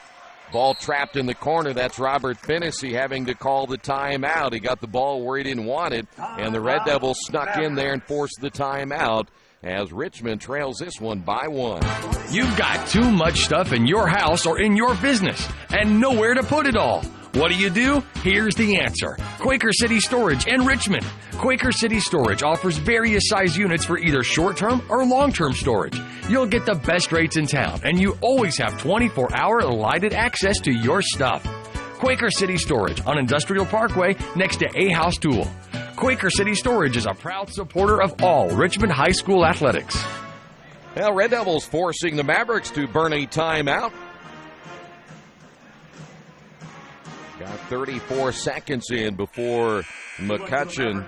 Ball trapped in the corner. That's Robert Finney having to call the timeout. He got the ball where he didn't want it, and the Red Devils snuck in there and forced the timeout as Richmond trails this one by 1. You've got too much stuff in your house or in your business and nowhere to put it all. What do? Here's the answer. Quaker City Storage in Richmond. Quaker City Storage offers various size units for either short-term or long-term storage. You'll get the best rates in town, and you always have 24-hour lighted access to your stuff. Quaker City Storage on Industrial Parkway next to A House Tool. Quaker City Storage is a proud supporter of all Richmond High School athletics. Well, Red Devils forcing the Mavericks to burn a timeout. Got 34 seconds in before McCutcheon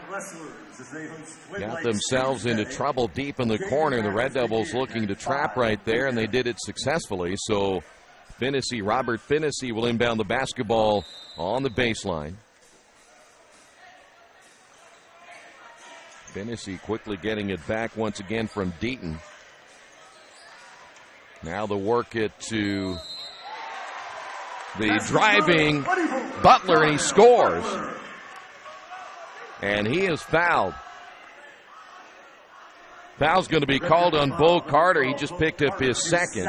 got themselves into trouble deep in the corner. The Red Devils looking to trap right there, and they did it successfully. So Robert Finney will inbound the basketball on the baseline. Finney quickly getting it back once again from Deaton. Now the work it to the driving Butler, and he scores. And he is fouled. Foul's going to be called on Bo Carter. He just picked up his second.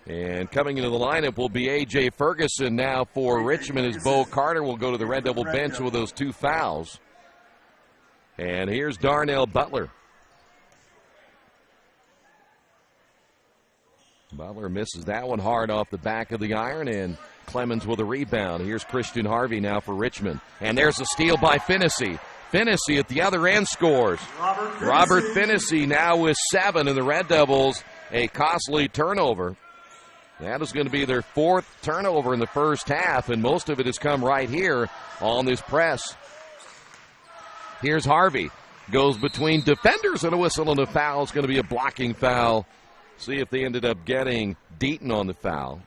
And coming into the lineup will be A.J. Ferguson now for Richmond, as Bo Carter will go to the Red Devil bench with those 2 fouls. And here's Darnell Butler. Butler misses that one hard off the back of the iron, and Clemens with a rebound. Here's Christian Harvey now for Richmond. And there's a steal by Finney. Finney at the other end scores. Robert Finney now with 7, and the Red Devils a costly turnover. That is going to be their 4th turnover in the first half, and most of it has come right here on this press. Here's Harvey. Goes between defenders, and a whistle and a foul. It's going to be a blocking foul. See if they ended up getting Deaton on the foul.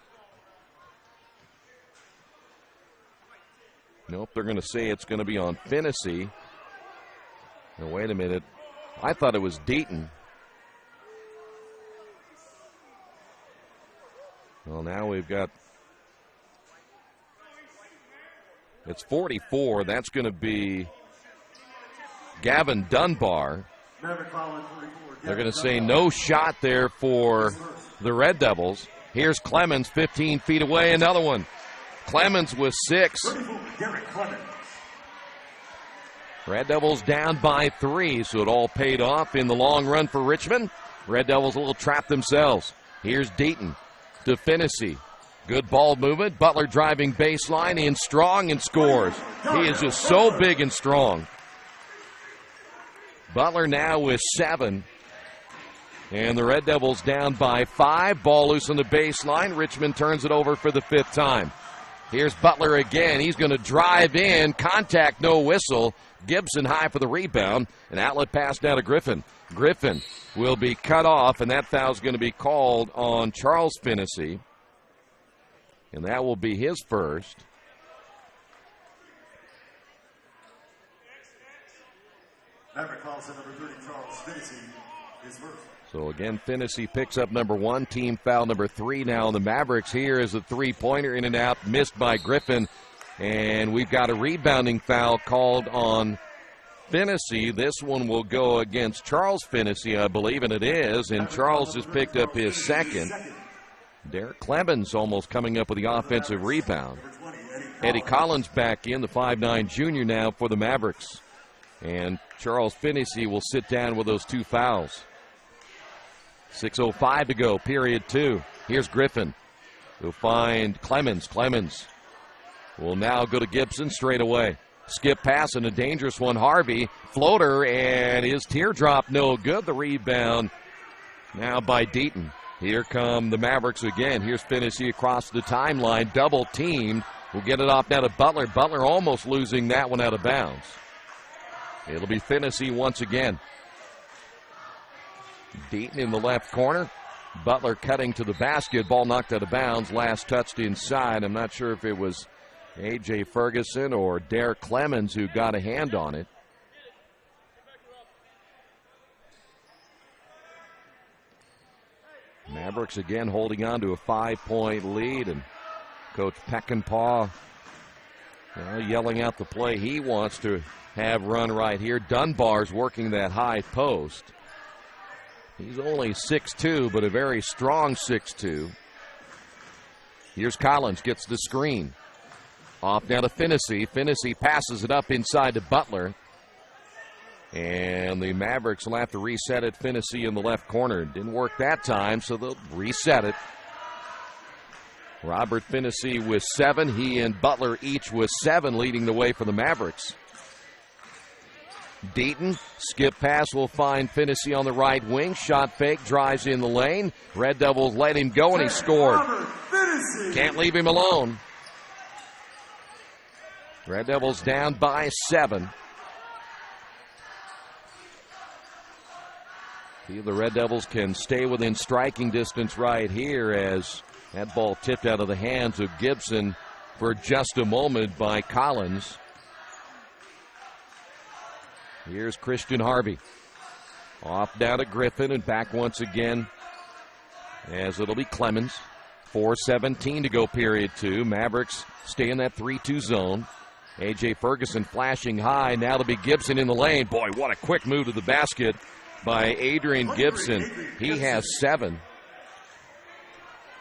Nope, they're going to say it's going to be on Finney. Now, wait a minute. I thought it was Deaton. Well, now we've got, it's 44. That's going to be Gavin Dunbar. They're going to say no shot there for the Red Devils. Here's Clemens, 15 feet away, another one. Clemens with 6. Red Devils down by 3, so it all paid off in the long run for Richmond. Red Devils a little trapped themselves. Here's Deaton to Finney. Good ball movement. Butler driving baseline in strong and scores. He is just so big and strong. Butler now with 7. And the Red Devils down by 5. Ball loose on the baseline. Richmond turns it over for the 5th time. Here's Butler again. He's going to drive in. Contact, no whistle. Gibson high for the rebound. An outlet pass down to Griffin. Griffin will be cut off, and that foul is going to be called on Charles Finney. And that will be his first. Maverick calls in number 30, Charles Finney, his first. So again, Finney picks up number 1, team foul number 3 now on the Mavericks. Here is a three-pointer in and out, missed by Griffin. And we've got a rebounding foul called on Finney. This one will go against Charles Finney, I believe, and it is. And Charles has picked up his 2nd. Derek Clemens almost coming up with the offensive rebound. Eddie Collins back in, the 5'9 junior now for the Mavericks. And Charles Finney will sit down with those 2 fouls. 6:05 to go, period 2. Here's Griffin. He'll find Clemens. Clemens will now go to Gibson straight away. Skip pass and a dangerous one. Harvey, floater, and his teardrop no good. The rebound now by Deaton. Here come the Mavericks again. Here's Finney across the timeline, double teamed. We'll get it off now to Butler. Butler almost losing that one out of bounds. It'll be Finney once again. Deaton in the left corner. Butler cutting to the basket. Ball knocked out of bounds. Last touched inside. I'm not sure if it was A.J. Ferguson or Derek Clemens who got a hand on it. Mavericks again holding on to a 5-point lead, and Coach Peckinpah yelling out the play he wants to have run right here. Dunbar's working that high post. He's only 6'2", but a very strong 6'2". Here's Collins, gets the screen. Off now to Finney. Finney passes it up inside to Butler. And the Mavericks will have to reset it. Finney in the left corner. Didn't work that time, so they'll reset it. Robert Finney with 7. He and Butler each with 7, leading the way for the Mavericks. Deaton, skip pass will find Finney on the right wing. Shot fake, drives in the lane. Red Devils let him go, and he scored. Can't leave him alone. Red Devils down by 7. See if the Red Devils can stay within striking distance right here, as that ball tipped out of the hands of Gibson for just a moment by Collins. Here's Christian Harvey. Off down to Griffin and back once again as it'll be Clemens. 4:17 to go, period 2. Mavericks stay in that 3-2 zone. A.J. Ferguson flashing high. Now to be Gibson in the lane. Boy, what a quick move to the basket by Adrian Gibson. He has 7.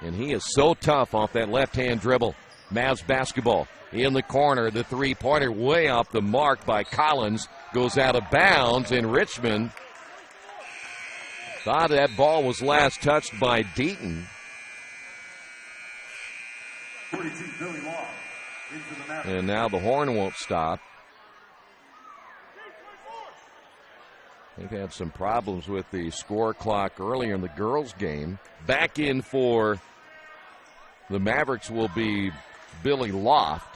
And he is so tough off that left-hand dribble. Mavs basketball in the corner. The three-pointer way off the mark by Collins. Goes out of bounds, and Richmond thought that ball was last touched by Deaton. And now the horn won't stop. They've had some problems with the score clock earlier in the girls' game. Back in for the Mavericks will be Billy Loft.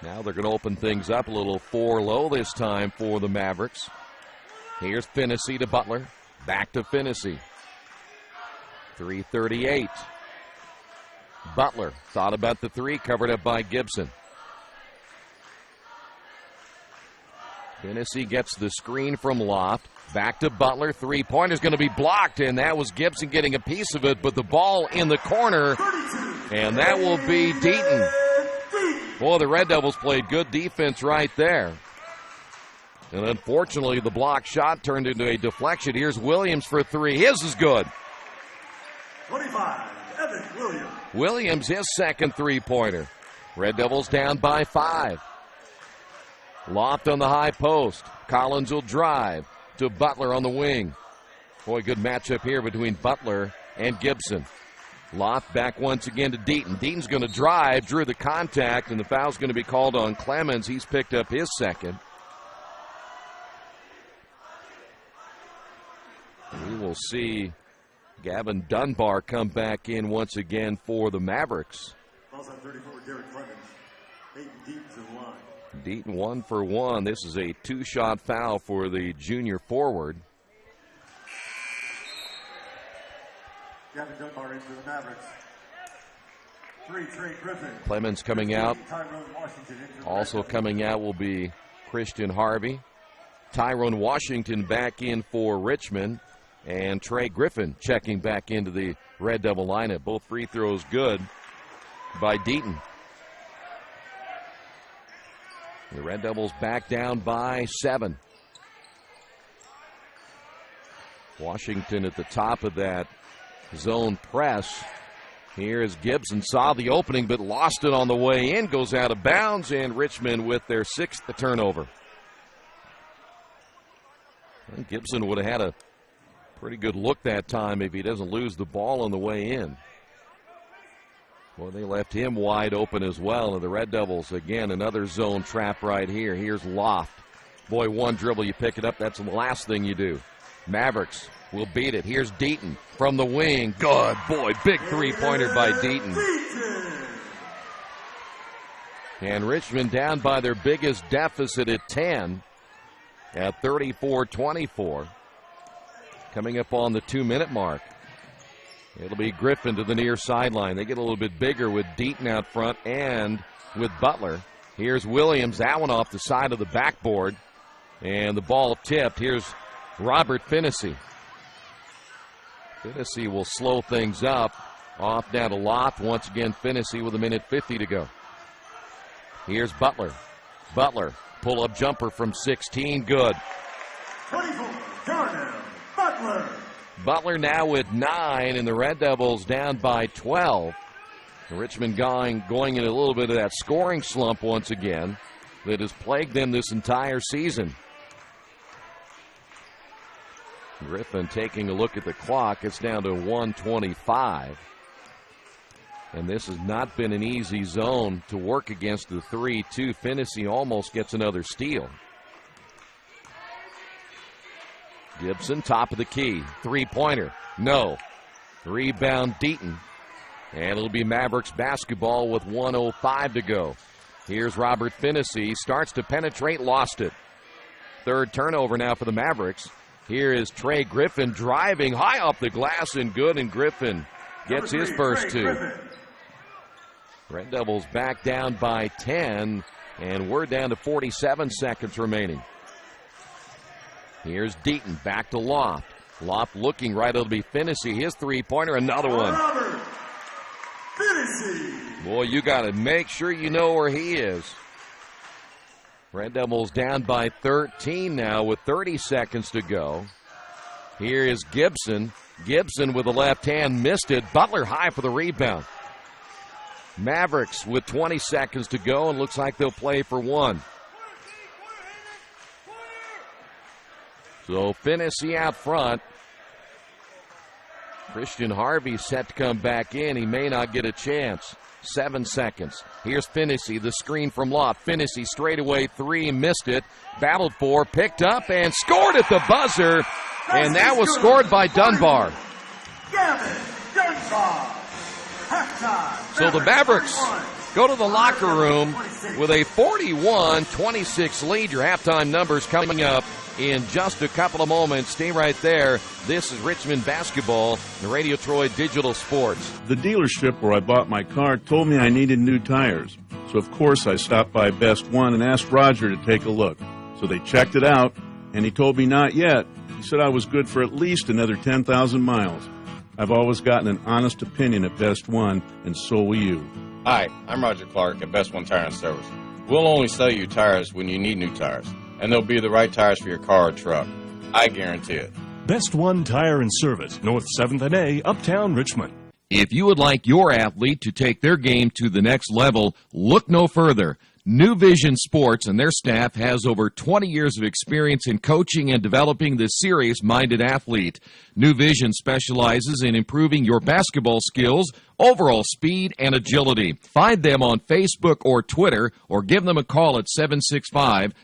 Now they're going to open things up a little 4-low this time for the Mavericks. Here's Finney to Butler. Back to Finney. 3:38. Butler thought about the three, covered up by Gibson. Finney gets the screen from Loft. Back to Butler. Three-pointer's going to be blocked, and that was Gibson getting a piece of it, but the ball in the corner, and that will be Deaton. Boy, the Red Devils played good defense right there. And unfortunately, the block shot turned into a deflection. Here's Williams for three. His is good. 25, Evan Williams. Williams, his second three-pointer. Red Devils down by 5. Loft on the high post. Collins will drive to Butler on the wing. Boy, good matchup here between Butler and Gibson. Loft back once again to Deaton. Deaton's going to drive, drew the contact, and the foul's going to be called on Clemens. He's picked up his second. We will see Gavin Dunbar come back in once again for the Mavericks. Fouls on 34, Derek Clemens. 8 Deaton's in line. Deaton 1 for 1. This is a 2-shot foul for the junior forward. Gavin Dunbar into the Mavericks. 3, Trey Griffin. Clemens coming out. Also coming out will be Christian Harvey. Tyrone Washington back in for Richmond. And Trey Griffin checking back into the Red Devil lineup. Both free throws good by Deaton. The Red Devils back down by 7. Washington at the top of that zone press. Here is Gibson. Saw the opening but lost it on the way in. Goes out of bounds, and Richmond with their 6th turnover. And Gibson would have had a pretty good look that time if he doesn't lose the ball on the way in. Well, they left him wide open as well. And the Red Devils, again, another zone trap right here. Here's Loft. Boy, one dribble, you pick it up. That's the last thing you do. Mavericks will beat it. Here's Deaton from the wing. Good. Boy, big three-pointer by Deaton. And Richmond down by their biggest deficit at 10 at 34-24. Coming up on the 2-minute mark. It'll be Griffin to the near sideline. They get a little bit bigger with Deaton out front and with Butler. Here's Williams. That one off the side of the backboard. And the ball tipped. Here's Robert Finney. Finney will slow things up. Off down to Loft. Once again, Finney with 1:50 to go. Here's Butler. Butler, pull-up jumper from 16. Good. 24, Darnell Butler. Butler now with 9, and the Red Devils down by 12. Richmond going in a little bit of that scoring slump once again that has plagued them this entire season. Griffin taking a look at the clock. It's down to 1:25. And this has not been an easy zone to work against the 3-2. Finney almost gets another steal. Gibson, top of the key. Three-pointer. No. Rebound, Deaton. And it'll be Mavericks basketball with 1:05 to go. Here's Robert Finney. Starts to penetrate, lost it. Third turnover now for the Mavericks. Here is Trey Griffin driving high off the glass and good, and Griffin gets his first 2. Red Devils back down by 10, and we're down to 47 seconds remaining. Here's Deaton back to Loft. Loft looking right. It'll be Finney. His three-pointer, another one. Boy, you got to make sure you know where he is. Red Devils down by 13 now with 30 seconds to go. Here is Gibson. Gibson with the left hand missed it. Butler high for the rebound. Mavericks with 20 seconds to go, and looks like they'll play for 1. So Finney out front. Christian Harvey set to come back in. He may not get a chance. 7 seconds. Here's Finney, the screen from Loft. Finney straightaway three, missed it. Battled for, picked up, and scored at the buzzer. And that was scored by Dunbar. So the Mavericks go to the locker room with a 41-26 lead. Your halftime numbers coming up in just a couple of moments. Stay right there. This is Richmond basketball, the Radio Troy Digital Sports. The dealership where I bought my car told me I needed new tires. So, of course, I stopped by Best One and asked Roger to take a look. So they checked it out, and he told me not yet. He said I was good for at least another 10,000 miles. I've always gotten an honest opinion at Best One, and so will you. Hi, I'm Roger Clark at Best One Tire and Service. We'll only sell you tires when you need new tires, and they'll be the right tires for your car or truck. I guarantee it. Best One Tire and Service, North 7th and A, Uptown Richmond. If you would like your athlete to take their game to the next level, look no further. New Vision Sports and their staff has over 20 years of experience in coaching and developing the serious-minded athlete. New Vision specializes in improving your basketball skills, overall speed, and agility. Find them on Facebook or Twitter, or give them a call at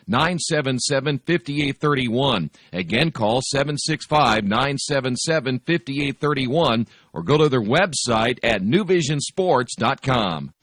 765-977-5831. Again, call 765-977-5831, or go to their website at newvisionsports.com.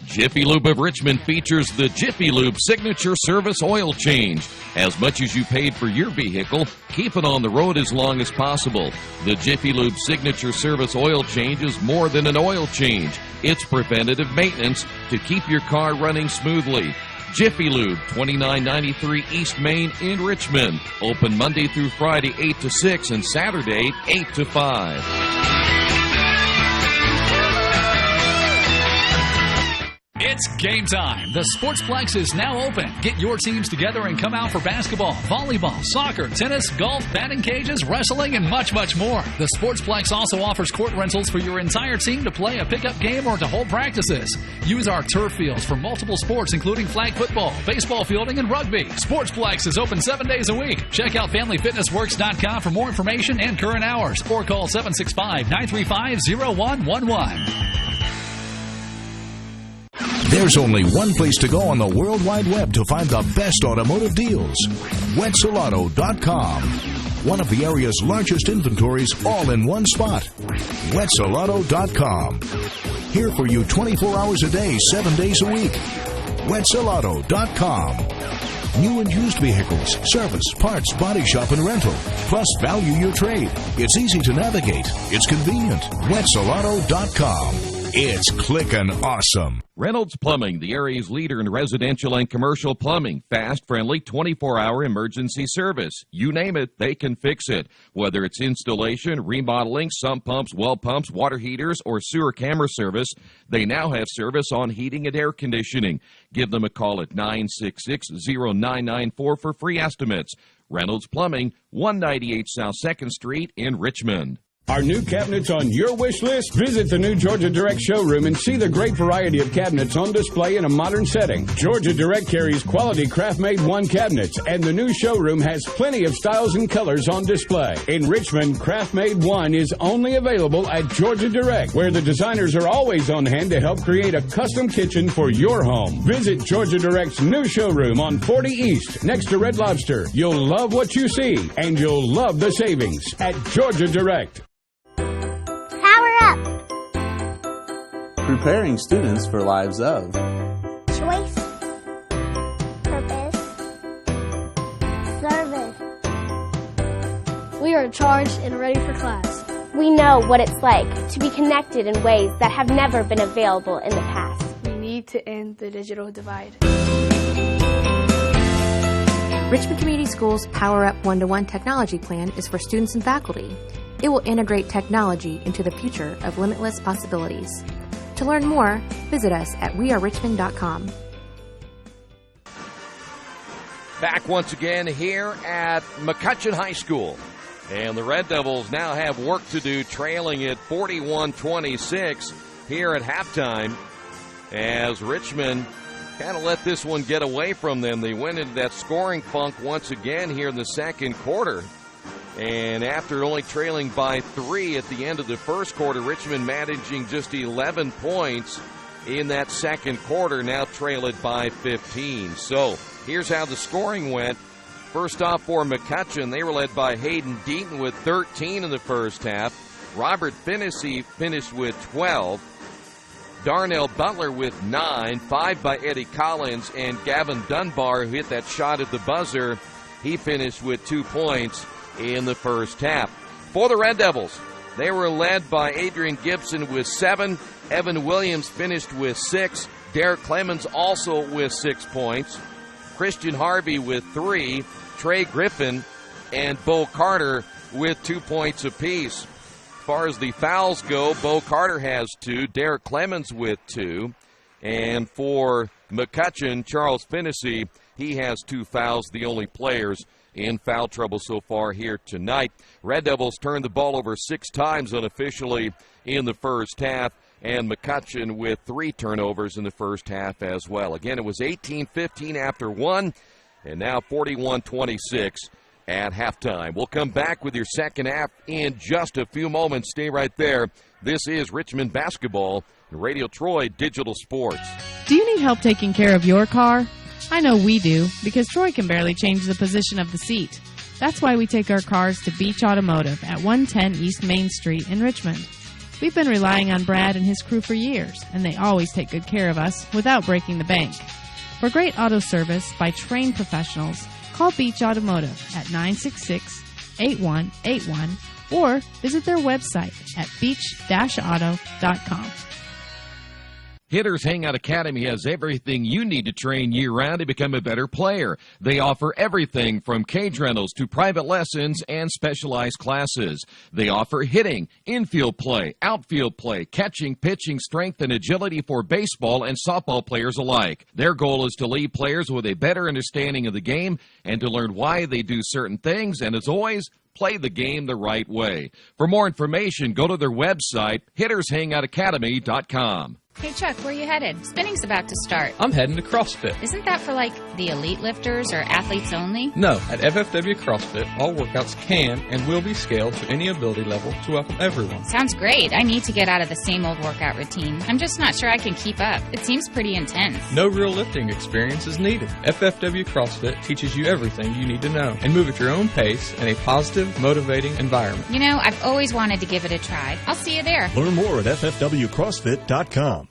Jiffy Lube of Richmond features the Jiffy Lube Signature Service Oil Change. As much as you paid for your vehicle, keep it on the road as long as possible. The Jiffy Lube Signature Service Oil Change is more than an oil change. It's preventative maintenance to keep your car running smoothly. Jiffy Lube, 2993 East Main in Richmond. Open Monday through Friday, 8 to 6, and Saturday, 8 to 5. It's game time. The Sportsplex is now open. Get your teams together and come out for basketball, volleyball, soccer, tennis, golf, batting cages, wrestling, and much, much more. The Sportsplex also offers court rentals for your entire team to play a pickup game or to hold practices. Use our turf fields for multiple sports, including flag football, baseball fielding, and rugby. Sportsplex is open 7 days a week. Check out FamilyFitnessWorks.com for more information and current hours, or call 765-935-0111. There's only one place to go on the World Wide Web to find the best automotive deals. Wetzelauto.com. One of the area's largest inventories all in one spot. Wetzelauto.com. Here for you 24 hours a day, 7 days a week. Wetzelauto.com. New and used vehicles, service, parts, body shop, and rental. Plus, value your trade. It's easy to navigate. It's convenient. Wetzelauto.com. It's clickin' awesome. Reynolds Plumbing, the area's leader in residential and commercial plumbing. Fast, friendly, 24-hour emergency service. You name it, they can fix it. Whether it's installation, remodeling, sump pumps, well pumps, water heaters, or sewer camera service, they now have service on heating and air conditioning. Give them a call at 966-0994 for free estimates. Reynolds Plumbing, 198 South 2nd Street in Richmond. Are new cabinets on your wish list? Visit the new Georgia Direct showroom and see the great variety of cabinets on display in a modern setting. Georgia Direct carries quality craft-made one cabinets, and the new showroom has plenty of styles and colors on display. In Richmond, craft-made one is only available at Georgia Direct, where the designers are always on hand to help create a custom kitchen for your home. Visit Georgia Direct's new showroom on 40 East, next to Red Lobster. You'll love what you see, and you'll love the savings at Georgia Direct. Preparing students for lives of choice, purpose, service. We are charged and ready for class. We know what it's like to be connected in ways that have never been available in the past. We need to end the digital divide. Richmond Community Schools' Power Up 1-to-1 technology plan is for students and faculty. It will integrate technology into the future of limitless possibilities. To learn more, visit us at wearerichmond.com. Back once again here at McCUTCHEON High School. And the Red Devils now have work to do, trailing at 41-26 here at halftime, as Richmond kind of let this one get away from them. They went into that scoring funk once again here in the second quarter. And after only trailing by 3 at the end of the first quarter, Richmond managing just 11 points. in that second quarter, now trail it by 15. So here's how the scoring went. First off for McCutcheon, they were led by Hayden Deaton with 13 in the first half. Robert Finnessy finished with 12. Darnell Butler with 9, 5 by Eddie Collins, and Gavin Dunbar, who hit that shot at the buzzer, he finished with 2 points in the first half. For the Red Devils, they were led by Adrian Gibson with 7. Evan Williams finished with 6. Derek Clemens also with 6 points. Christian Harvey with 3. Trey Griffin and Bo Carter with 2 points apiece. As far as the fouls go, Bo Carter has 2. Derek Clemens with 2. And for McCutcheon, Charles Finnessy, he has 2 fouls, the only players in foul trouble so far here tonight. Red Devils turned the ball over 6 times unofficially in the first half, and McCutcheon with 3 turnovers in the first half as well. Again, it was 18-15 after 1, and now 41-26 at halftime. We'll come back with your second half in just a few moments. Stay right there. This is Richmond Basketball, Radio Troy Digital Sports. Do you need help taking care of your car? I know we do, because Troy can barely change the position of the seat. That's why we take our cars to Beach Automotive at 110 East Main Street in Richmond. We've been relying on Brad and his crew for years, and they always take good care of us without breaking the bank. For great auto service by trained professionals, call Beach Automotive at 966-8181 or visit their website at beach-auto.com. Hitters Hangout Academy has everything you need to train year-round to become a better player. They offer everything from cage rentals to private lessons and specialized classes. They offer hitting, infield play, outfield play, catching, pitching, strength, and agility for baseball and softball players alike. Their goal is to leave players with a better understanding of the game and to learn why they do certain things, and as always, play the game the right way. For more information, go to their website, hittershangoutacademy.com. Hey, Chuck, where are you headed? Spinning's about to start. I'm heading to CrossFit. Isn't that for, like, the elite lifters or athletes only? No, at FFW CrossFit, all workouts can and will be scaled to any ability level to welcome everyone. Sounds great. I need to get out of the same old workout routine. I'm just not sure I can keep up. It seems pretty intense. No real lifting experience is needed. FFW CrossFit teaches you everything you need to know and move at your own pace in a positive, motivating environment. You know, I've always wanted to give it a try. I'll see you there. Learn more at ffwcrossfit.com.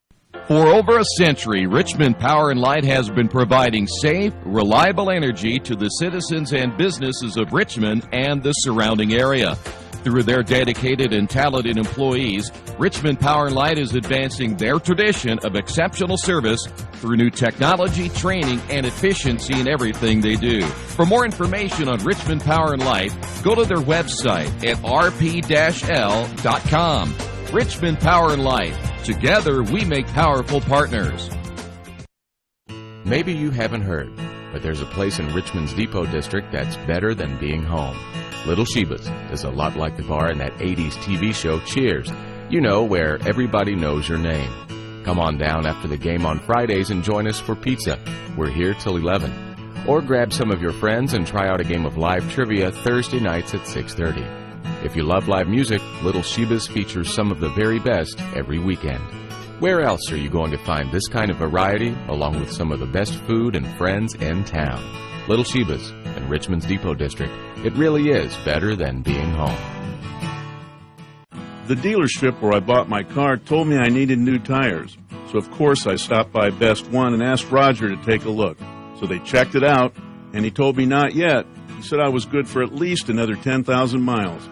For over a century, Richmond Power and Light has been providing safe, reliable energy to the citizens and businesses of Richmond and the surrounding area. Through their dedicated and talented employees, Richmond Power and Light is advancing their tradition of exceptional service through new technology, training, and efficiency in everything they do. For more information on Richmond Power and Light, go to their website at rp-l.com. Richmond Power and Light. Together, we make powerful partners. Maybe you haven't heard, but there's a place in Richmond's Depot District that's better than being home. Little Sheba's is a lot like the bar in that 80s TV show Cheers. You know, where everybody knows your name. Come on down after the game on Fridays and join us for pizza. We're here till 11. Or grab some of your friends and try out a game of live trivia Thursday nights at 6:30. If you love live music, Little Sheba's features some of the very best every weekend. Where else are you going to find this kind of variety, along with some of the best food and friends in town? Little Sheba's in Richmond's Depot District. It really is better than being home. The dealership where I bought my car told me I needed new tires. So of course I stopped by Best One and asked Roger to take a look. So they checked it out, and he told me not yet. He said I was good for at least another 10,000 miles.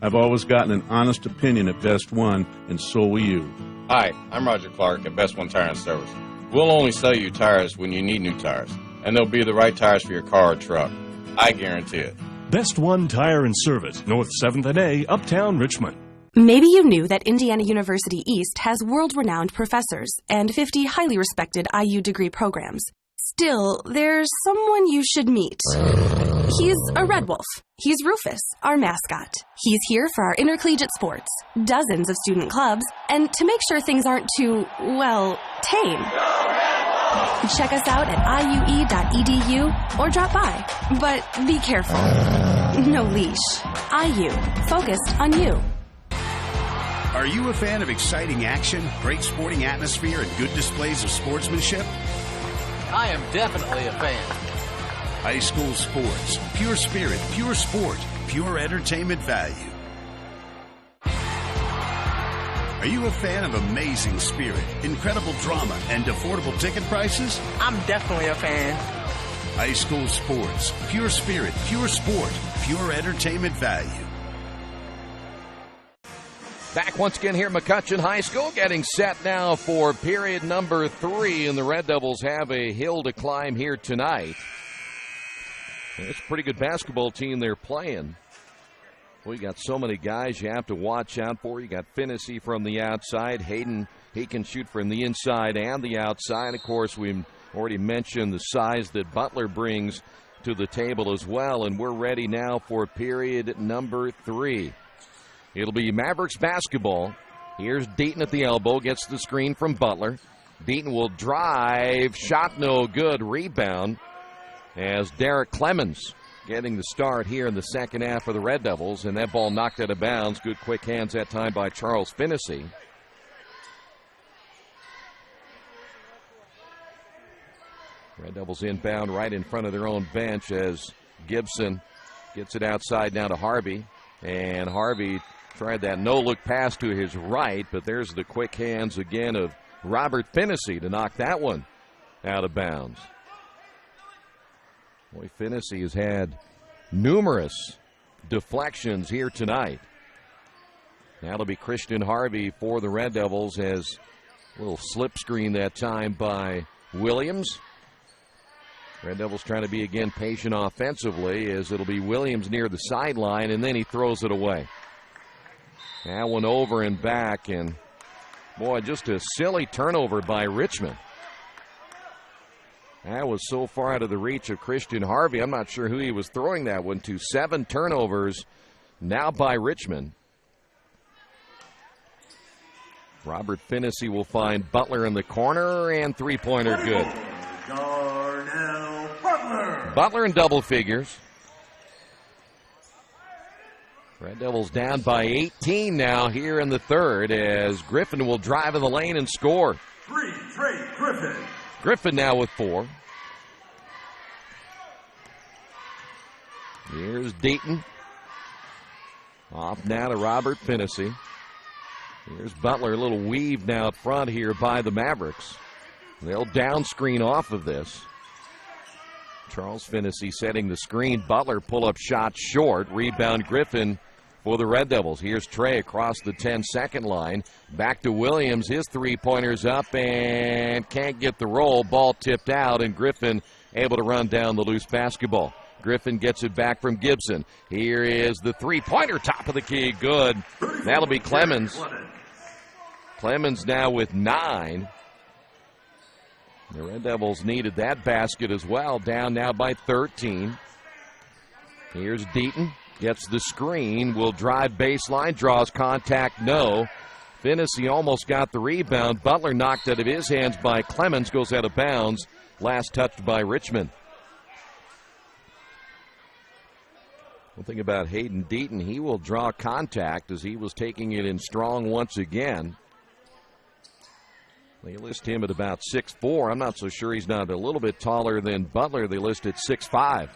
I've always gotten an honest opinion at Best One, and so will you. Hi, I'm Roger Clark at Best One Tire and Service. We'll only sell you tires when you need new tires, and they'll be the right tires for your car or truck. I guarantee it. Best One Tire and Service, North 7th and A, Uptown Richmond. Maybe you knew that Indiana University East has world-renowned professors and 50 highly respected IU degree programs. Still, there's someone you should meet. He's a red wolf. He's Rufus, our mascot. He's here for our intercollegiate sports, dozens of student clubs, and to make sure things aren't too, well, tame. Check us out at iue.edu or drop by. But be careful. No leash. IU, focused on you. Are you a fan of exciting action, great sporting atmosphere, and good displays of sportsmanship? I am definitely a fan. High school sports, pure spirit, pure sport, pure entertainment value. Are you a fan of amazing spirit, incredible drama, and affordable ticket prices? I'm definitely a fan. High school sports, pure spirit, pure sport, pure entertainment value. Back once again here at McCutcheon High School, getting set now for period number 3, and the Red Devils have a hill to climb here tonight. It's a pretty good basketball team they're playing. Well, you got so many guys you have to watch out for. You got Finney from the outside. Hayden, he can shoot from the inside and the outside. Of course, we've already mentioned the size that Butler brings to the table as well, and we're ready now for period number 3. It'll be Mavericks basketball. Here's Deaton at the elbow, gets the screen from Butler. Deaton will drive, shot no good, rebound as Derek Clemens getting the start here in the second half for the Red Devils, and that ball knocked out of bounds. Good quick hands that time by Charles Finney. Red Devils inbound right in front of their own bench as Gibson gets it outside now to Harvey, and Harvey tried that no-look pass to his right, but there's the quick hands again of Robert Finney to knock that one out of bounds. Boy, Finney has had numerous deflections here tonight. Now it'll be Christian Harvey for the Red Devils as a little slip screen that time by Williams. Red Devils trying to be again patient offensively as it'll be Williams near the sideline, and then he throws it away. That one over and back, and boy, just a silly turnover by Richmond. That was so far out of the reach of Christian Harvey. I'm not sure who he was throwing that one to. 7 turnovers now by Richmond. Robert Finney will find Butler in the corner, and three-pointer good. Butler in double figures. Red Devils down by 18 now here in the third as Griffin will drive in the lane and score. Trey Griffin. Griffin now with 4. Here's Deaton. Off now to Robert Finney. Here's Butler, a little weave now up front here by the Mavericks. They'll down screen off of this. Charles Finney setting the screen. Butler pull-up shot short. Rebound Griffin for the Red Devils. Here's Trey across the 10-second line. Back to Williams. His three-pointer's up and can't get the roll. Ball tipped out, and Griffin able to run down the loose basketball. Griffin gets it back from Gibson. Here is the three-pointer, top of the key. Good. That'll be Clemens. Clemens now with 9. The Red Devils needed that basket as well, down now by 13. Here's Deaton, gets the screen, will drive baseline, draws contact, no. Finney almost got the rebound. Butler knocked out of his hands by Clemens, goes out of bounds, last touched by Richmond. One thing about Hayden Deaton, he will draw contact as he was taking it in strong once again. They list him at about 6'4". I'm not so sure he's not a little bit taller than Butler. They list at 6'5".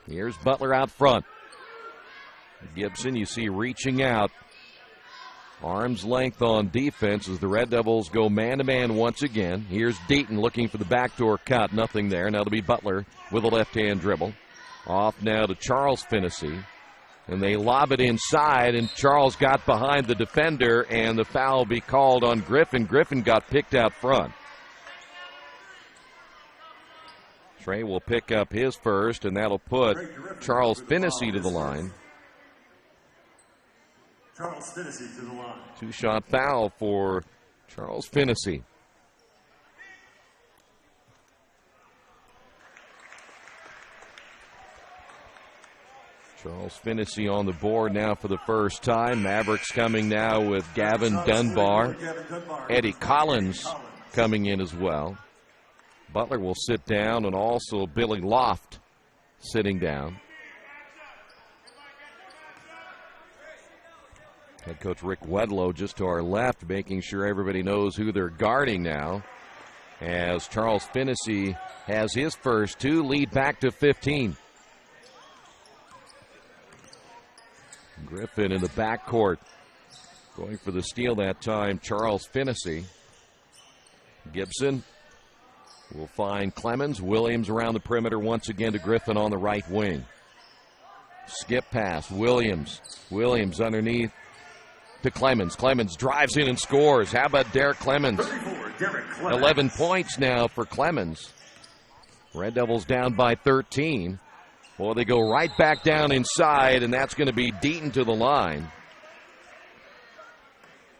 Here's Butler out front. Gibson, you see, reaching out. Arm's length on defense as the Red Devils go man-to-man once again. Here's Deaton looking for the backdoor cut. Nothing there. Now it'll be Butler with a left-hand dribble. Off now to Charles Finney. And they lob it inside, and Charles got behind the defender, and the foul will be called on Griffin. Griffin got picked out front. Trey will pick up his first, and that'll put Charles Finney to the line. Charles Finney to the line. 2-shot foul for Charles Finney. Charles Finney on the board now for the first time. Mavericks coming now with Gavin Dunbar. Eddie Collins coming in as well. Butler will sit down, and also Billy Loft sitting down. Head coach Rick Wedlow just to our left, making sure everybody knows who they're guarding now. As Charles Finney has his first two, lead back to 15. Griffin in the backcourt. Going for the steal that time, Charles Finney. Gibson will find Clemens. Williams around the perimeter once again to Griffin on the right wing. Skip pass, Williams. Williams underneath to Clemens. Clemens drives in and scores. How about Derek Clemens? 11 points now for Clemens. Red Devils down by 13. Well, they go right back down inside, and that's going to be Deaton to the line.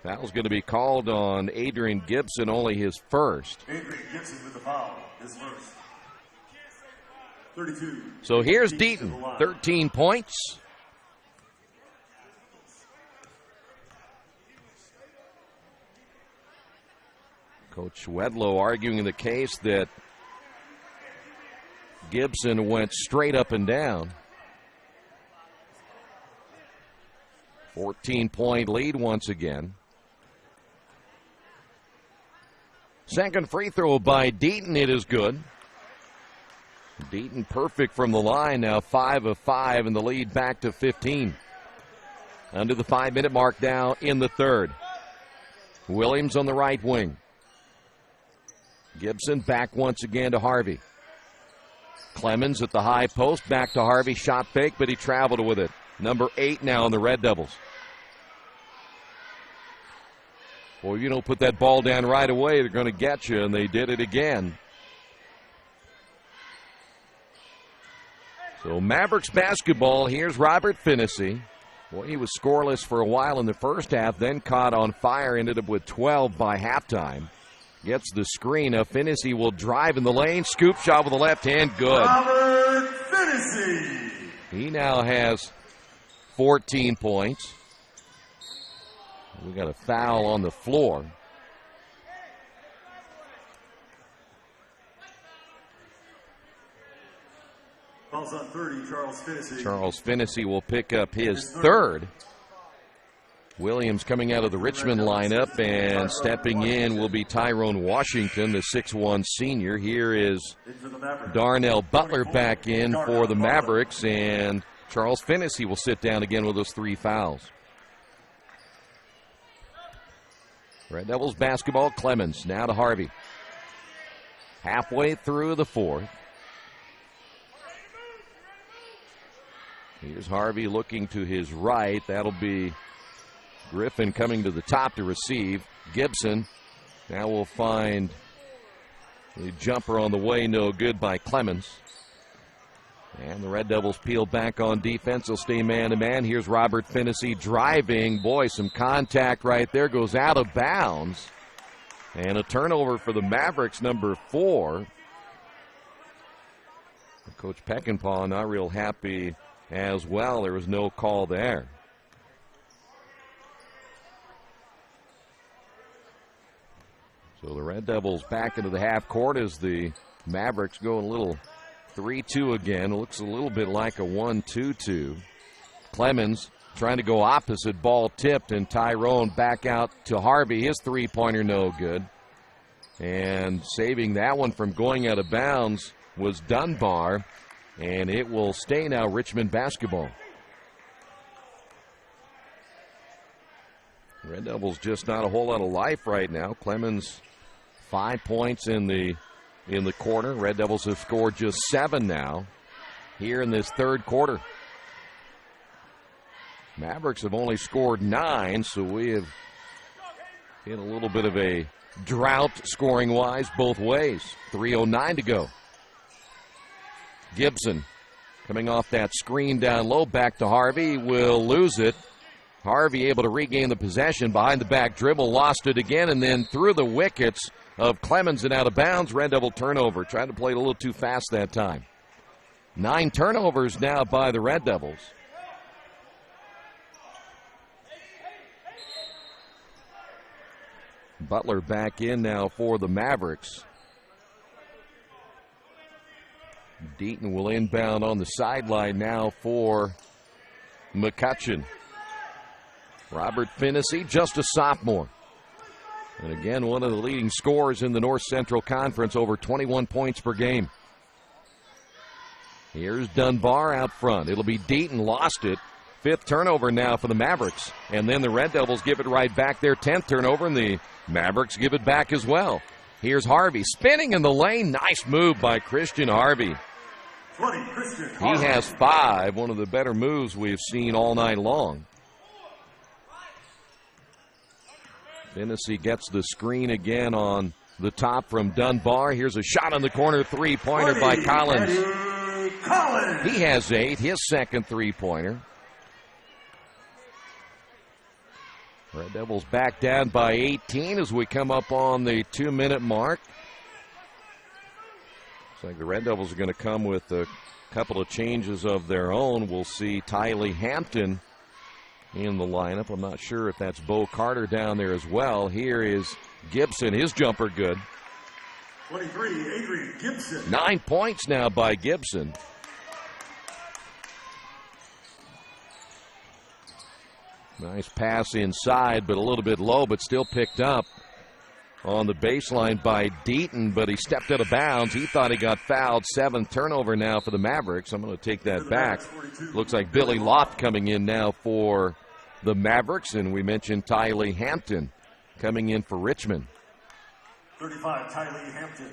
Foul's going to be called on Adrian Gibson, only his first. Adrian Gibson with the foul, his first. 32. So here's Deaton, 13 points. Coach Wedlow arguing the case that Gibson went straight up and down. 14-point lead once again. Second free throw by Deaton. It is good. Deaton perfect from the line now, 5 of 5, and the lead back to 15. Under the 5-minute mark now in the third. Williams on the right wing. Gibson back once again to Harvey. Clemens at the high post, back to Harvey, shot fake, but he traveled with it. Number 8 now on the Red Devils. Boy, you don't put that ball down right away, they're going to get you, and they did it again. So Mavericks basketball, here's Robert Finney. Boy, he was scoreless for a while in the first half, then caught on fire, ended up with 12 by halftime. Gets the screen. Now Finney will drive in the lane. Scoop shot with the left hand. Good. Robert Finney. He now has 14 points. We got a foul on the floor. Fouls on 30, Charles Finney. Charles Finney will pick up his third. Williams coming out of the Richmond lineup, and stepping in will be Tyrone Washington, the 6'1 senior. Here is Darnell Butler back in for the Mavericks, and Charles Finney will sit down again with those 3 fouls. Red Devils basketball, Clemens now to Harvey. Halfway through the fourth. Here's Harvey looking to his right. That'll be Griffin coming to the top to receive. Gibson now will find the jumper on the way, no good by Clemens. And the Red Devils peel back on defense. They'll stay man-to-man. Here's Robert Finney driving. Boy, some contact right there. Goes out of bounds. And a turnover for the Mavericks, number 4. Coach Peckinpah not real happy as well. There was no call there. So the Red Devils back into the half court as the Mavericks go a little 3-2 again. It looks a little bit like a 1-2-2. Clemens trying to go opposite, ball tipped, and Tyrone back out to Harvey. His three-pointer no good. And saving that one from going out of bounds was Dunbar, and it will stay now Richmond basketball. Red Devils just not a whole lot of life right now. Clemens 5 points in the quarter. Red Devils have scored just 7 now here in this third quarter. Mavericks have only scored 9, so we have hit a little bit of a drought scoring-wise both ways. 3:09 to go. Gibson coming off that screen down low, back to Harvey, will lose it. Harvey able to regain the possession, behind the back dribble, lost it again, and then through the wickets of Clemens and out of bounds. Red Devil turnover. Tried to play it a little too fast that time. 9 turnovers now by the Red Devils. Butler back in now for the Mavericks. Deaton will inbound on the sideline now for McCutcheon. Robert Finney, just a sophomore. And again, one of the leading scorers in the North Central Conference, over 21 points per game. Here's Dunbar out front. It'll be Deaton, lost it. 5th turnover now for the Mavericks. And then the Red Devils give it right back, their 10th turnover, and the Mavericks give it back as well. Here's Harvey spinning in the lane. Nice move by Christian Harvey. 20, Christian He Harvey. has 5, one of the better moves we've seen all night long. Finney gets the screen again on the top from Dunbar. Here's a shot on the corner, three-pointer by Collins. He has 8, his second three-pointer. Red Devils back down by 18 as we come up on the 2-minute mark. Looks like the Red Devils are going to come with a couple of changes of their own. We'll see Tylee Hampton in the lineup. I'm not sure if that's Bo Carter down there as well. Here is Gibson, his jumper good. 23, Adrian Gibson. 9 points now by Gibson. Nice pass inside, but a little bit low, but still picked up on the baseline by Deaton, but he stepped out of bounds. He thought he got fouled. 7th turnover now for the Mavericks. I'm going to take that back. Looks like Billy Loft coming in now for the Mavericks, and we mentioned Tylee Hampton coming in for Richmond. 35, Tylee Hampton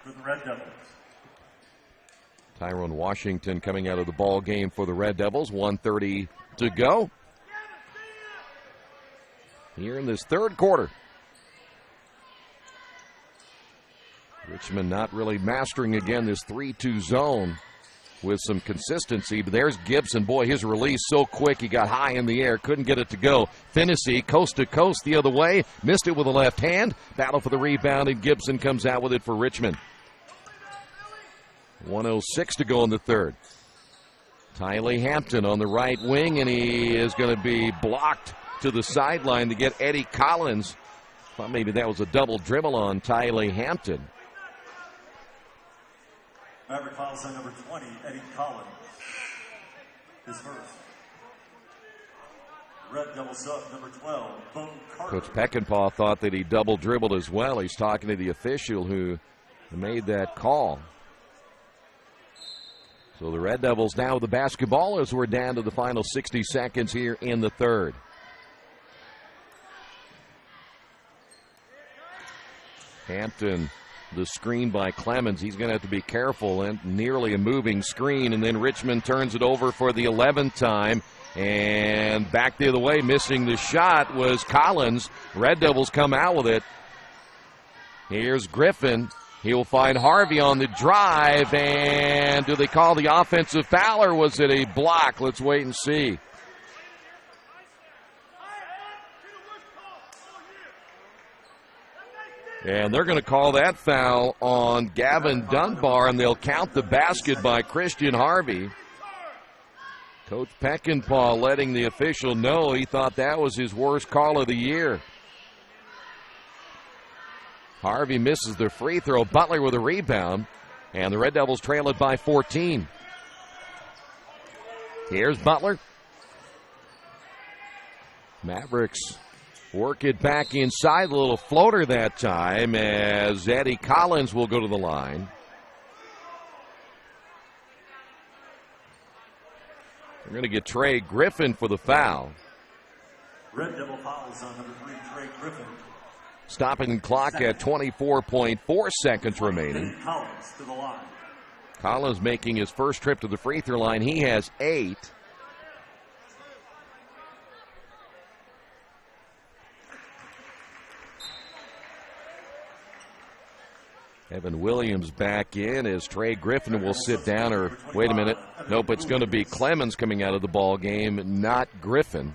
for the Red Devils. Tyrone Washington coming out of the ball game for the Red Devils. 1:30 to go here in this third quarter. Richmond not really mastering again this 3-2 zone with some consistency. But there's Gibson. Boy, his release so quick. He got high in the air. Couldn't get it to go. Finney coast to coast the other way. Missed it with a left hand. Battle for the rebound, and Gibson comes out with it for Richmond. 1:06 to go in the third. Tylee Hampton on the right wing, and he is going to be blocked to the sideline to get Eddie Collins. Thought maybe that was a double dribble on Tylee Hampton. Maverick fouls on number 20, Eddie Collins. His first. Red Devil sub, number 12, Bo Carter. Coach Peckinpah thought that he double dribbled as well. He's talking to the official who made that call. So the Red Devils now with the basketball as we're down to the final 60 seconds here in the third. Hampton, the screen by Clemens. He's going to have to be careful, and nearly a moving screen, and then Richmond turns it over for the 11th time. And back the other way, missing the shot was Collins. Red Devils come out with it. Here's Griffin. He'll find Harvey on the drive, and do they call the offensive foul, or was it a block? Let's wait and see. And they're going to call that foul on Gavin Dunbar, and they'll count the basket by Christian Harvey. Coach Peckinpah letting the official know he thought that was his worst call of the year. Harvey misses the free throw. Butler with a rebound, and the Red Devils trail it by 14. Here's Butler. Mavericks work it back inside. A little floater that time as Eddie Collins will go to the line. We're going to get Trey Griffin for the foul. Red Devil fouls on number 3, Trey Griffin. Stopping the clock at 24.4 seconds remaining. Collins to the line. Collins making his first trip to the free throw line. He has 8. Evan Williams back in as Trey Griffin will sit down, or wait a minute. Nope, it's going to be Clemens coming out of the ball game, not Griffin.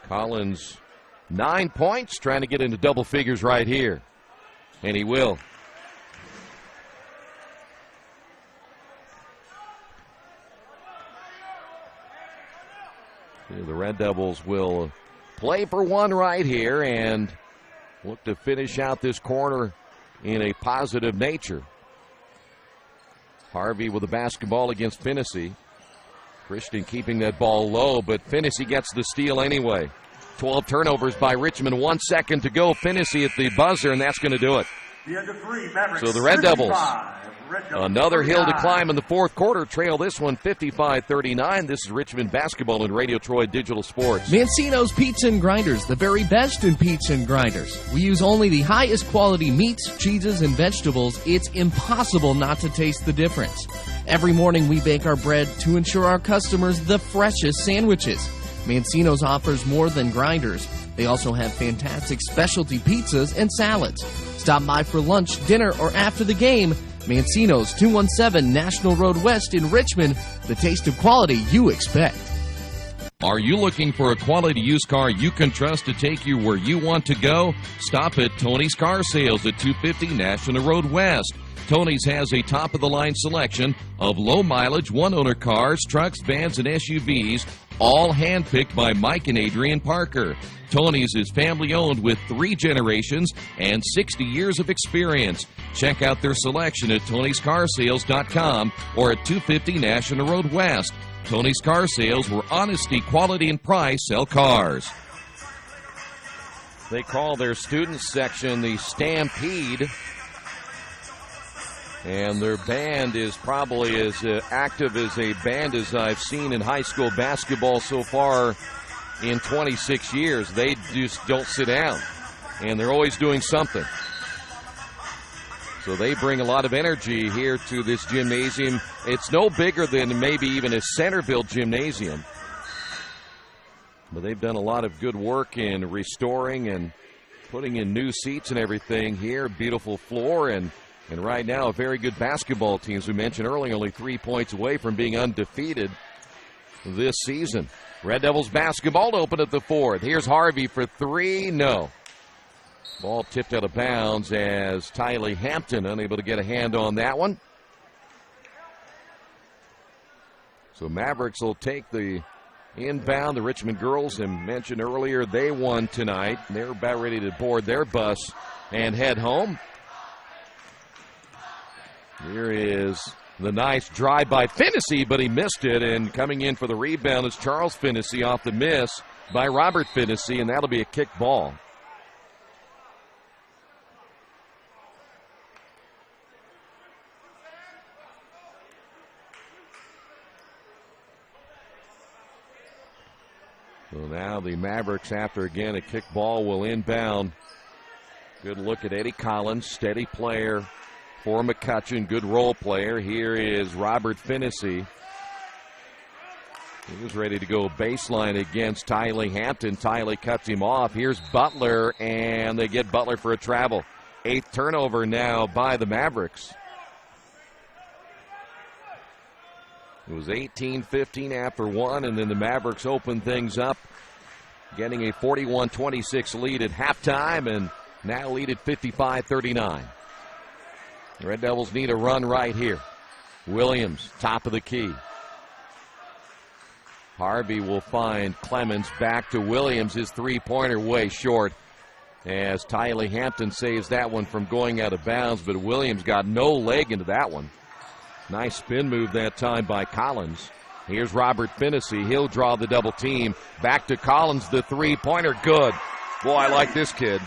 Collins, 9 points, trying to get into double figures right here. And he will. The Red Devils will play for one right here and look to finish out this corner in a positive nature. Harvey with the basketball against Finney. Christian keeping that ball low, but Finney gets the steal anyway. 12 turnovers by Richmond, 1 second to go. Finney at the buzzer, and that's going to do it. So the Red Devils, another hill to climb in the fourth quarter, trail this one 55-39. This is Richmond basketball and Radio Troy Digital Sports. Mancino's Pizza and Grinders, the very best in pizza and grinders. We use only the highest quality meats, cheeses, and vegetables. It's impossible not to taste the difference. Every morning we bake our bread to ensure our customers the freshest sandwiches. Mancino's offers more than grinders. They also have fantastic specialty pizzas and salads. Stop by for lunch, dinner, or after the game. Mancino's, 217 National Road West in Richmond. The taste of quality you expect. Are you looking for a quality used car you can trust to take you where you want to go? Stop at Tony's Car Sales at 250 National Road West. Tony's has a top-of-the-line selection of low-mileage, one-owner cars, trucks, vans, and SUVs, all handpicked by Mike and Adrian Parker. Tony's is family-owned with 3 generations and 60 years of experience. Check out their selection at Tony'sCarSales.com or at 250 National Road West. Tony's Car Sales, where honesty, quality, and price sell cars. They call their students section the Stampede. And their band is probably as active as a band as I've seen in high school basketball so far in 26 years. They just don't sit down, and they're always doing something. So they bring a lot of energy here to this gymnasium. It's no bigger than maybe even a Centerville gymnasium. But they've done a lot of good work in restoring and putting in new seats and everything here. Beautiful floor, and right now, a very good basketball team, as we mentioned earlier, only 3 points away from being undefeated this season. Red Devils basketball to open at the fourth. Here's Harvey for 3. No. Ball tipped out of bounds as Tylee Hampton unable to get a hand on that one. So Mavericks will take the inbound. The Richmond girls, I mentioned earlier, they won tonight. They're about ready to board their bus and head home. Here is the nice drive by Finney, but he missed it, and coming in for the rebound is Charles Finney off the miss by Robert Finney, and that'll be a kick ball. So now the Mavericks, after again a kick ball, will inbound. Good look at Eddie Collins, steady player for McCutcheon, good role player. Here is Robert Finney. He was ready to go baseline against Tylee Hampton. Tylee cuts him off. Here's Butler, and they get Butler for a travel. 8th turnover now by the Mavericks. It was 18-15 after 1, and then the Mavericks opened things up, getting a 41-26 lead at halftime, and now lead at 55-39. The Red Devils need a run right here. Williams, top of the key. Harvey will find Clemens, back to Williams. His three-pointer way short as Tylee Hampton saves that one from going out of bounds, but Williams got no leg into that one. Nice spin move that time by Collins. Here's Robert Finney. He'll draw the double team. Back to Collins, the three-pointer. Good. Boy, I like this kid.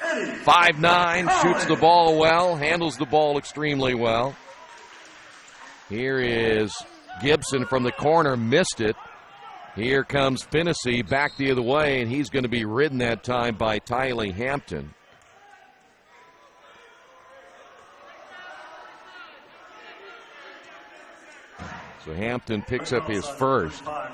5'9", shoots the ball well, handles the ball extremely well. Here is Gibson from the corner, missed it. Here comes Finney back the other way, and he's going to be ridden that time by Tylee Hampton. So Hampton picks up his first. I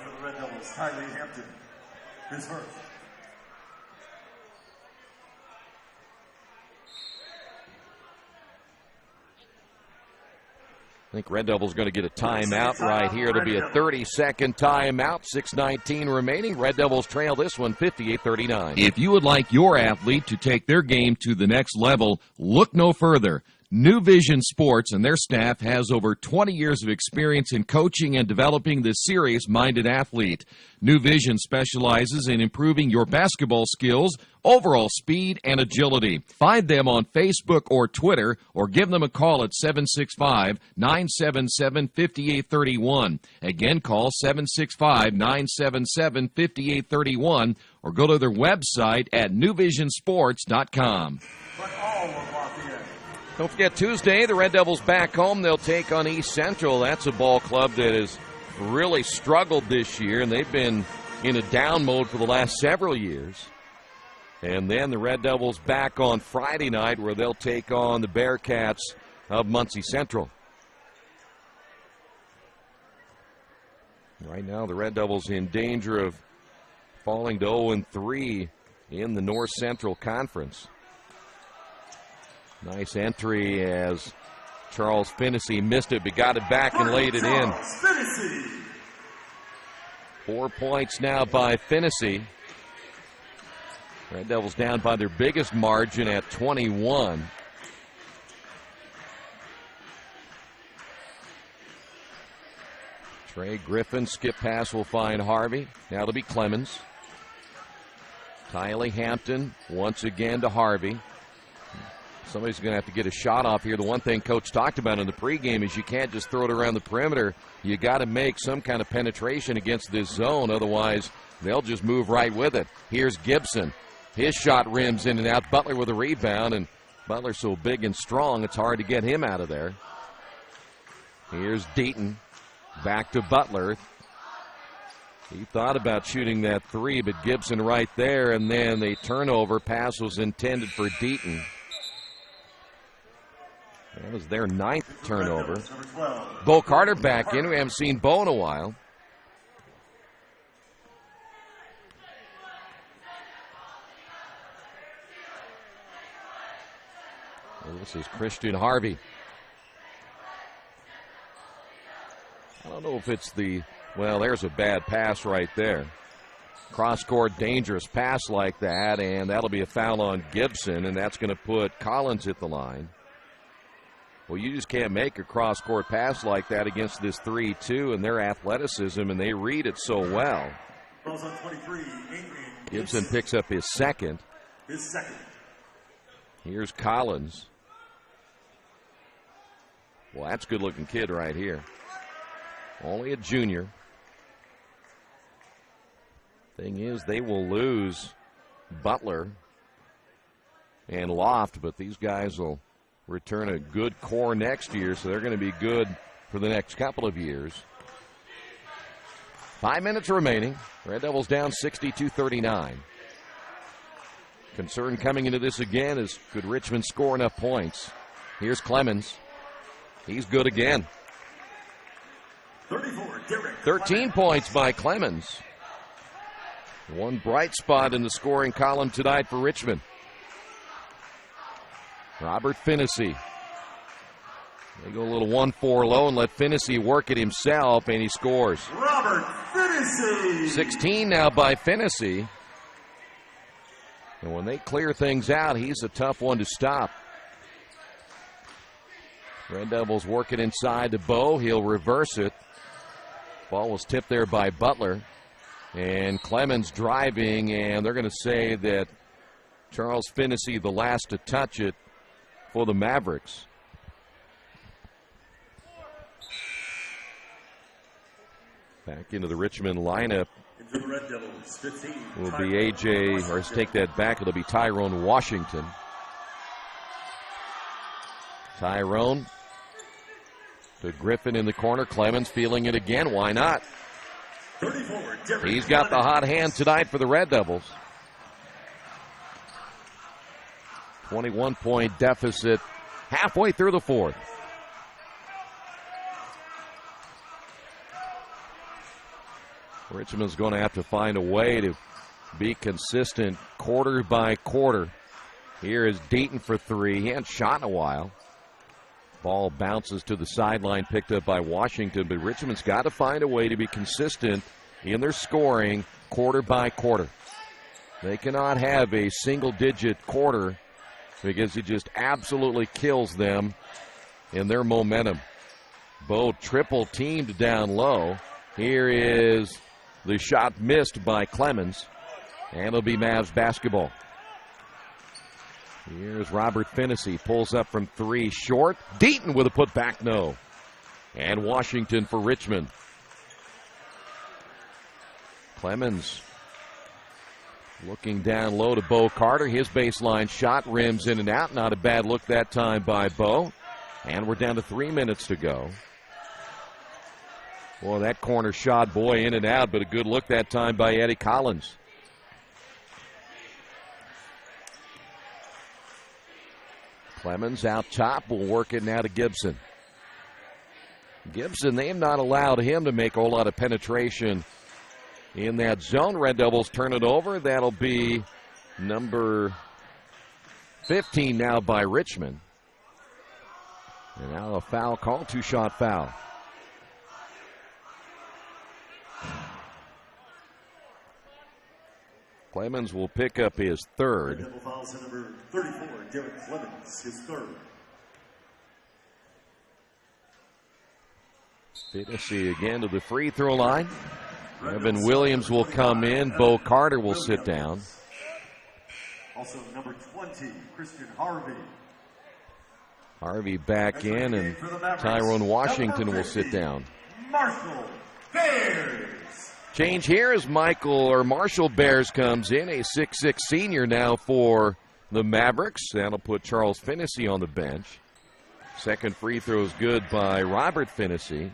think Red Devils going to get a timeout right here. It'll be a 30-second timeout, 6:19 remaining. Red Devils trail this one 58-39. If you would like your athlete to take their game to the next level, look no further. New Vision Sports and their staff has over 20 years of experience in coaching and developing the serious-minded athlete. New Vision specializes in improving your basketball skills, overall speed, and agility. Find them on Facebook or Twitter, or give them a call at 765-977-5831. Again, call 765-977-5831, or go to their website at newvisionsports.com. Don't forget, Tuesday, the Red Devils back home. They'll take on East Central. That's a ball club that has really struggled this year, and they've been in a down mode for the last several years. And then the Red Devils back on Friday night, where they'll take on the Bearcats of Muncie Central. Right now, the Red Devils in danger of falling to 0-3 in the North Central Conference. Nice entry as Charles Finney missed it, but got it back and laid it in. 4 points now by Finney. Red Devils down by their biggest margin at 21. Trey Griffin, skip pass will find Harvey. Now it'll be Clemens. Tylee Hampton once again to Harvey. Somebody's going to have to get a shot off here. The one thing Coach talked about in the pregame is you can't just throw it around the perimeter. You got to make some kind of penetration against this zone. Otherwise, they'll just move right with it. Here's Gibson. His shot rims in and out. Butler with a rebound, and Butler's so big and strong, it's hard to get him out of there. Here's Deaton. Back to Butler. He thought about shooting that three, but Gibson right there, and then the turnover. Pass was intended for Deaton. That was their 9th turnover. Bo Carter back in. We haven't seen Bo in a while. Well, this is Christian Harvey. I don't know if it's well, there's a bad pass right there. Cross-court dangerous pass like that, and that'll be a foul on Gibson, and that's going to put Collins at the line. Well, you just can't make a cross-court pass like that against this 3-2 and their athleticism, and they read it so well. Gibson picks up his second. Here's Collins. Well, that's a good-looking kid right here. Only a junior. Thing is, they will lose Butler and Loft, but these guys will return a good core next year, so they're going to be good for the next couple of years. 5 minutes remaining. Red Devils down 62-39. Concern coming into this again is, could Richmond score enough points? Here's Clemens. He's good again. 13 points by Clemens. One bright spot in the scoring column tonight for Richmond. Robert Finney. They go a little 1-4 low and let Finney work it himself, and he scores. Robert Finney. 16 now by Finney. And when they clear things out, he's a tough one to stop. Red Devils work it inside to Bo. He'll reverse it. Ball was tipped there by Butler. And Clemens driving, and they're going to say that Charles Finney the last to touch it for the Mavericks. Back into the Richmond lineup will be A.J., or let's take that back, it'll be Tyrone Washington. Tyrone to Griffin in the corner. Clemens feeling it again. Why not? He's got the hot hand tonight for the Red Devils. 21-point deficit halfway through the fourth. Richmond's going to have to find a way to be consistent quarter by quarter. Here is Deaton for three. He hadn't shot in a while. Ball bounces to the sideline, picked up by Washington, but Richmond's got to find a way to be consistent in their scoring quarter by quarter. They cannot have a single-digit quarter because he just absolutely kills them in their momentum. Bo triple teamed down low. Here is the shot missed by Clemens, and it'll be Mavs basketball. Here's Robert Finney, pulls up from three short. Deaton with a putback, no. And Washington for Richmond. Clemens looking down low to Bo Carter. His baseline shot rims in and out. Not a bad look that time by Bo. And we're down to 3 minutes to go. Boy, that corner shot, boy, in and out, but a good look that time by Eddie Collins. Clemens out top will work it now to Gibson. Gibson, they have not allowed him to make a whole lot of penetration in that zone. Red Devils turn it over. That'll be number 15 now by Richmond. And now a foul call, two-shot foul. Clemens will pick up his third. Red Devil fouls number 34, Derek Clemens, his third. Finney again to the free throw line. Evan Williams will come in. Bo Carter will sit down. Also number 20, Christian Harvey. Harvey back in, and Tyrone Washington will sit down. Marshall Bears. Change here as Marshall Bears comes in, a 6'6" senior now for the Mavericks. That'll put Charles Finney on the bench. Second free throw is good by Robert Finney.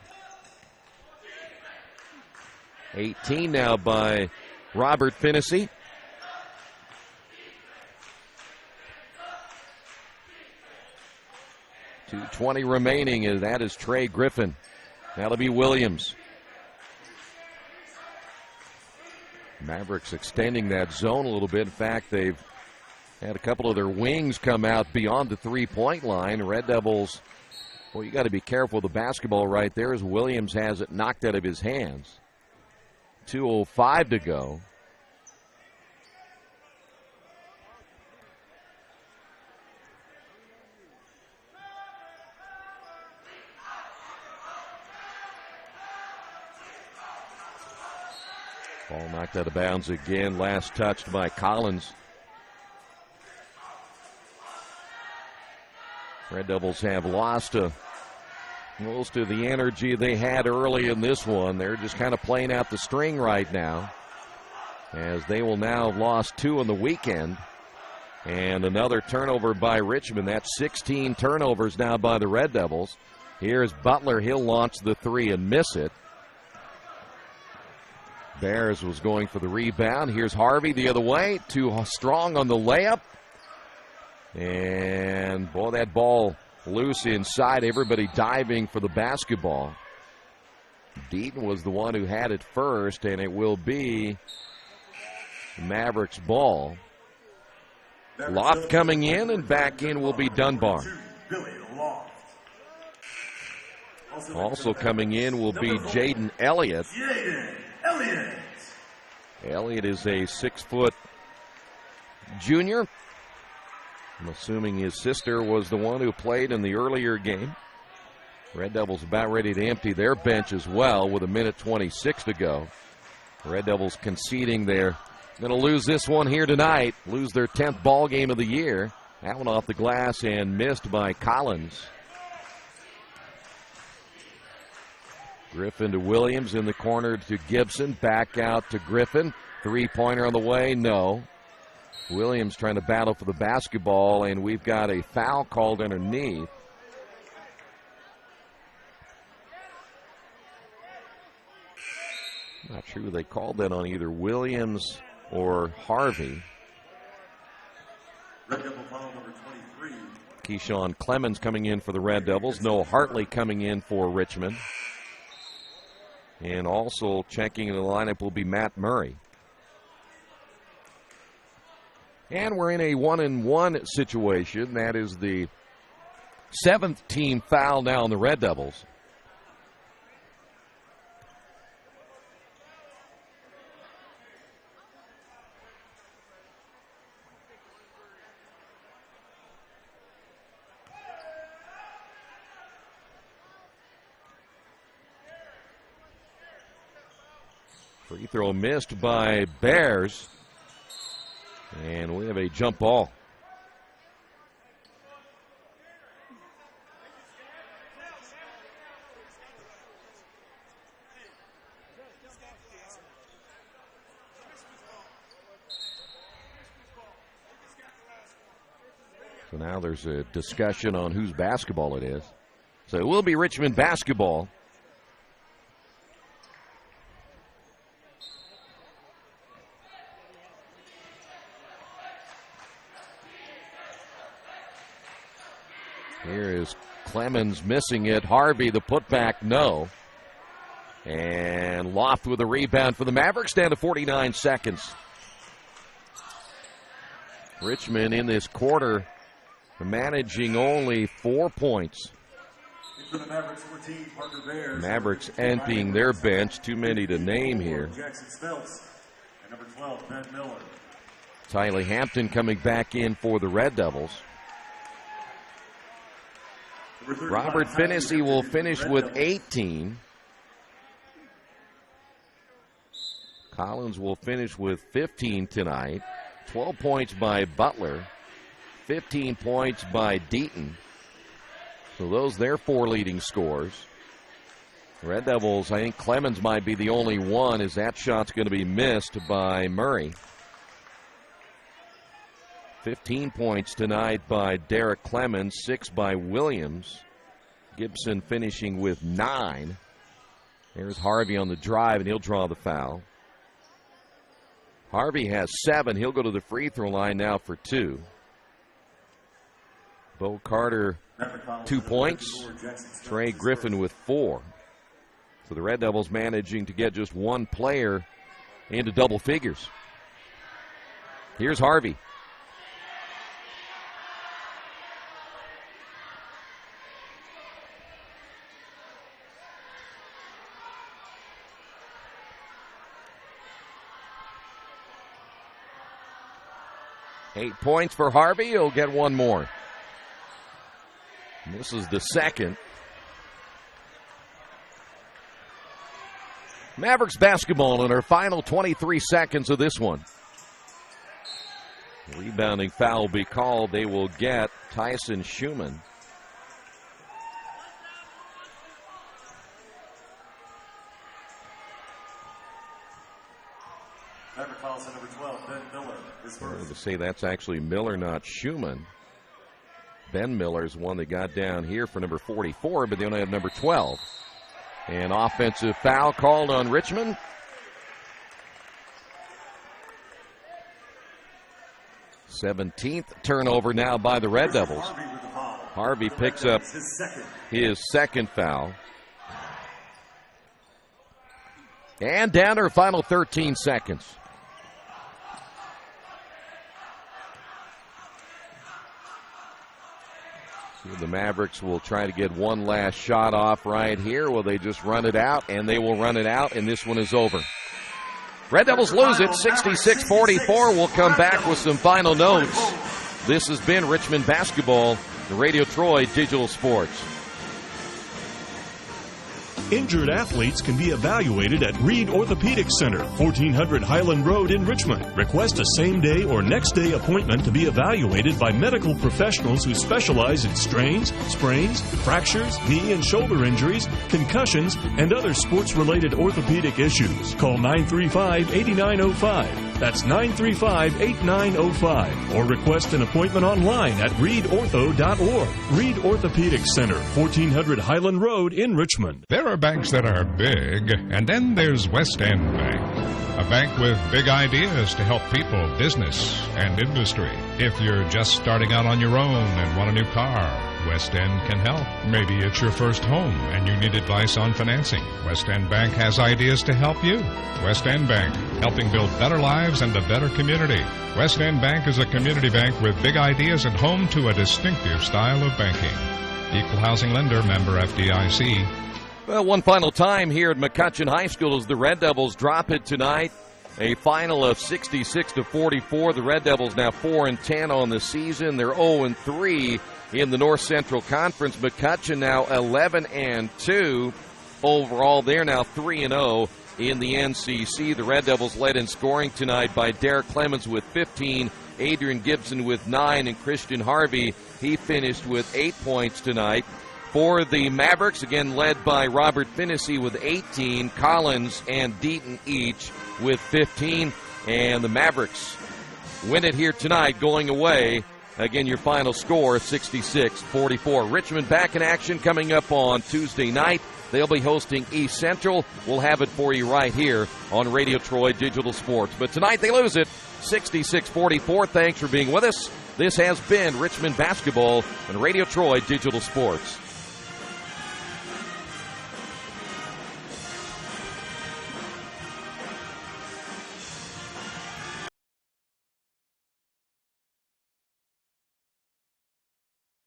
18 now by Robert Finney. .220 remaining, and that is Trey Griffin. That'll be Williams. Mavericks extending that zone a little bit. In fact, they've had a couple of their wings come out beyond the three-point line. Red Devils, well, you got to be careful with the basketball right there as Williams has it knocked out of his hands. 2:05 to go. Ball knocked out of bounds again. Last touched by Collins. Red Devils have lost most of the energy they had early in this one. They're just kind of playing out the string right now, as they will now have lost 2 on the weekend. And another turnover by Richmond. That's 16 turnovers now by the Red Devils. Here's Butler. He'll launch the three and miss it. Bears was going for the rebound. Here's Harvey the other way. Too strong on the layup. And, boy, that ball loose inside. Everybody diving for the basketball. Deaton was the one who had it first, and it will be Mavericks ball. Loft coming in, and back in will be Dunbar. Also coming in will be Jaden Elliott. Elliott is a 6-foot junior. I'm assuming his sister was the one who played in the earlier game. Red Devils about ready to empty their bench as well with 1:26 to go. Red Devils conceding they're going to lose this one here tonight. Lose their 10th ball game of the year. That one off the glass and missed by Collins. Griffin to Williams in the corner to Gibson. Back out to Griffin. Three-pointer on the way, no. Williams trying to battle for the basketball, and we've got a foul called underneath. Not sure who they called that on, either Williams or Harvey. Red Devil foul number 23. Keyshawn Clemens coming in for the Red Devils. Noah Hartley coming in for Richmond. And also checking in the lineup will be Matt Murray. And we're in a 1-and-1 situation. That is the 7th team foul now on the Red Devils. Free throw missed by Bears. And we have a jump ball. So now there's a discussion on whose basketball it is. So it will be Richmond basketball. Here is Clemens missing it. Harvey, the putback, no. And Loft with a rebound for the Mavericks, down to 49 seconds. Richmond in this quarter managing only 4 points. Mavericks emptying their bench. Too many to name here. Tylee Hampton coming back in for the Red Devils. Robert Finney will finish with 18. Collins will finish with 15 tonight. 12 points by Butler. 15 points by Deaton. So those their 4 leading scores. Red Devils, I think Clemens might be the only one, as that shot's going to be missed by Murray. 15 points tonight by Derek Clemens, 6 by Williams. Gibson finishing with 9. There's Harvey on the drive, and he'll draw the foul. Harvey has 7. He'll go to the free throw line now for 2. Bo Carter, 2 points. Trey Griffin with 4. So the Red Devils managing to get just one player into double figures. Here's Harvey. Eight points for Harvey. He'll get one more. And this is the second. Mavericks basketball in our final 23 seconds of this one. Rebounding foul will be called. They will get Tyson Schumann. Number 12, Ben Miller is first. To say that's actually Miller, not Schumann. Ben Miller's one that got down here for number 44, but they only have number 12. An offensive foul called on Richmond. th turnover now by the Red Devils. Harvey picks up his second foul. And down to our final 13 seconds. The Mavericks will try to get one last shot off right here. Will they just run it out? And they will run it out, and this one is over. Red Devils lose it 66-44. We'll come back with some final notes. This has been Richmond Basketball, the Radio Troy Digital Sports. Injured athletes can be evaluated at Reed Orthopedic Center, 1400 Highland Road in Richmond. Request a same-day or next-day appointment to be evaluated by medical professionals who specialize in strains, sprains, fractures, knee and shoulder injuries, concussions, and other sports-related orthopedic issues. Call 935-8905. That's 935-8905. Or request an appointment online at reedortho.org. Reed Orthopedic Center, 1400 Highland Road in Richmond. There are banks that are big, and then there's West End Bank. A bank with big ideas to help people, business, and industry. If you're just starting out on your own and want a new car, West End can help. Maybe it's your first home and you need advice on financing. West End Bank has ideas to help you. West End Bank, helping build better lives and a better community. West End Bank is a community bank with big ideas and home to a distinctive style of banking. Equal housing lender, member FDIC. Well, one final time here at McCutcheon High School as the Red Devils drop it tonight. A final of 66-44. The Red Devils now 4-10 on the season. They're 0-3 in the North Central Conference. McCutcheon now 11-2 overall. They're now 3-0 in the NCC. The Red Devils led in scoring tonight by Derek Clemens with 15, Adrian Gibson with 9, and Christian Harvey, he finished with 8 points tonight. For the Mavericks, again led by Robert Finnessy with 18, Collins and Deaton each with 15, and the Mavericks win it here tonight going away. Again, your final score, 66-44. Richmond back in action coming up on Tuesday night. They'll be hosting East Central. We'll have it for you right here on Radio Troy Digital Sports. But tonight they lose it, 66-44. Thanks for being with us. This has been Richmond Basketball on Radio Troy Digital Sports.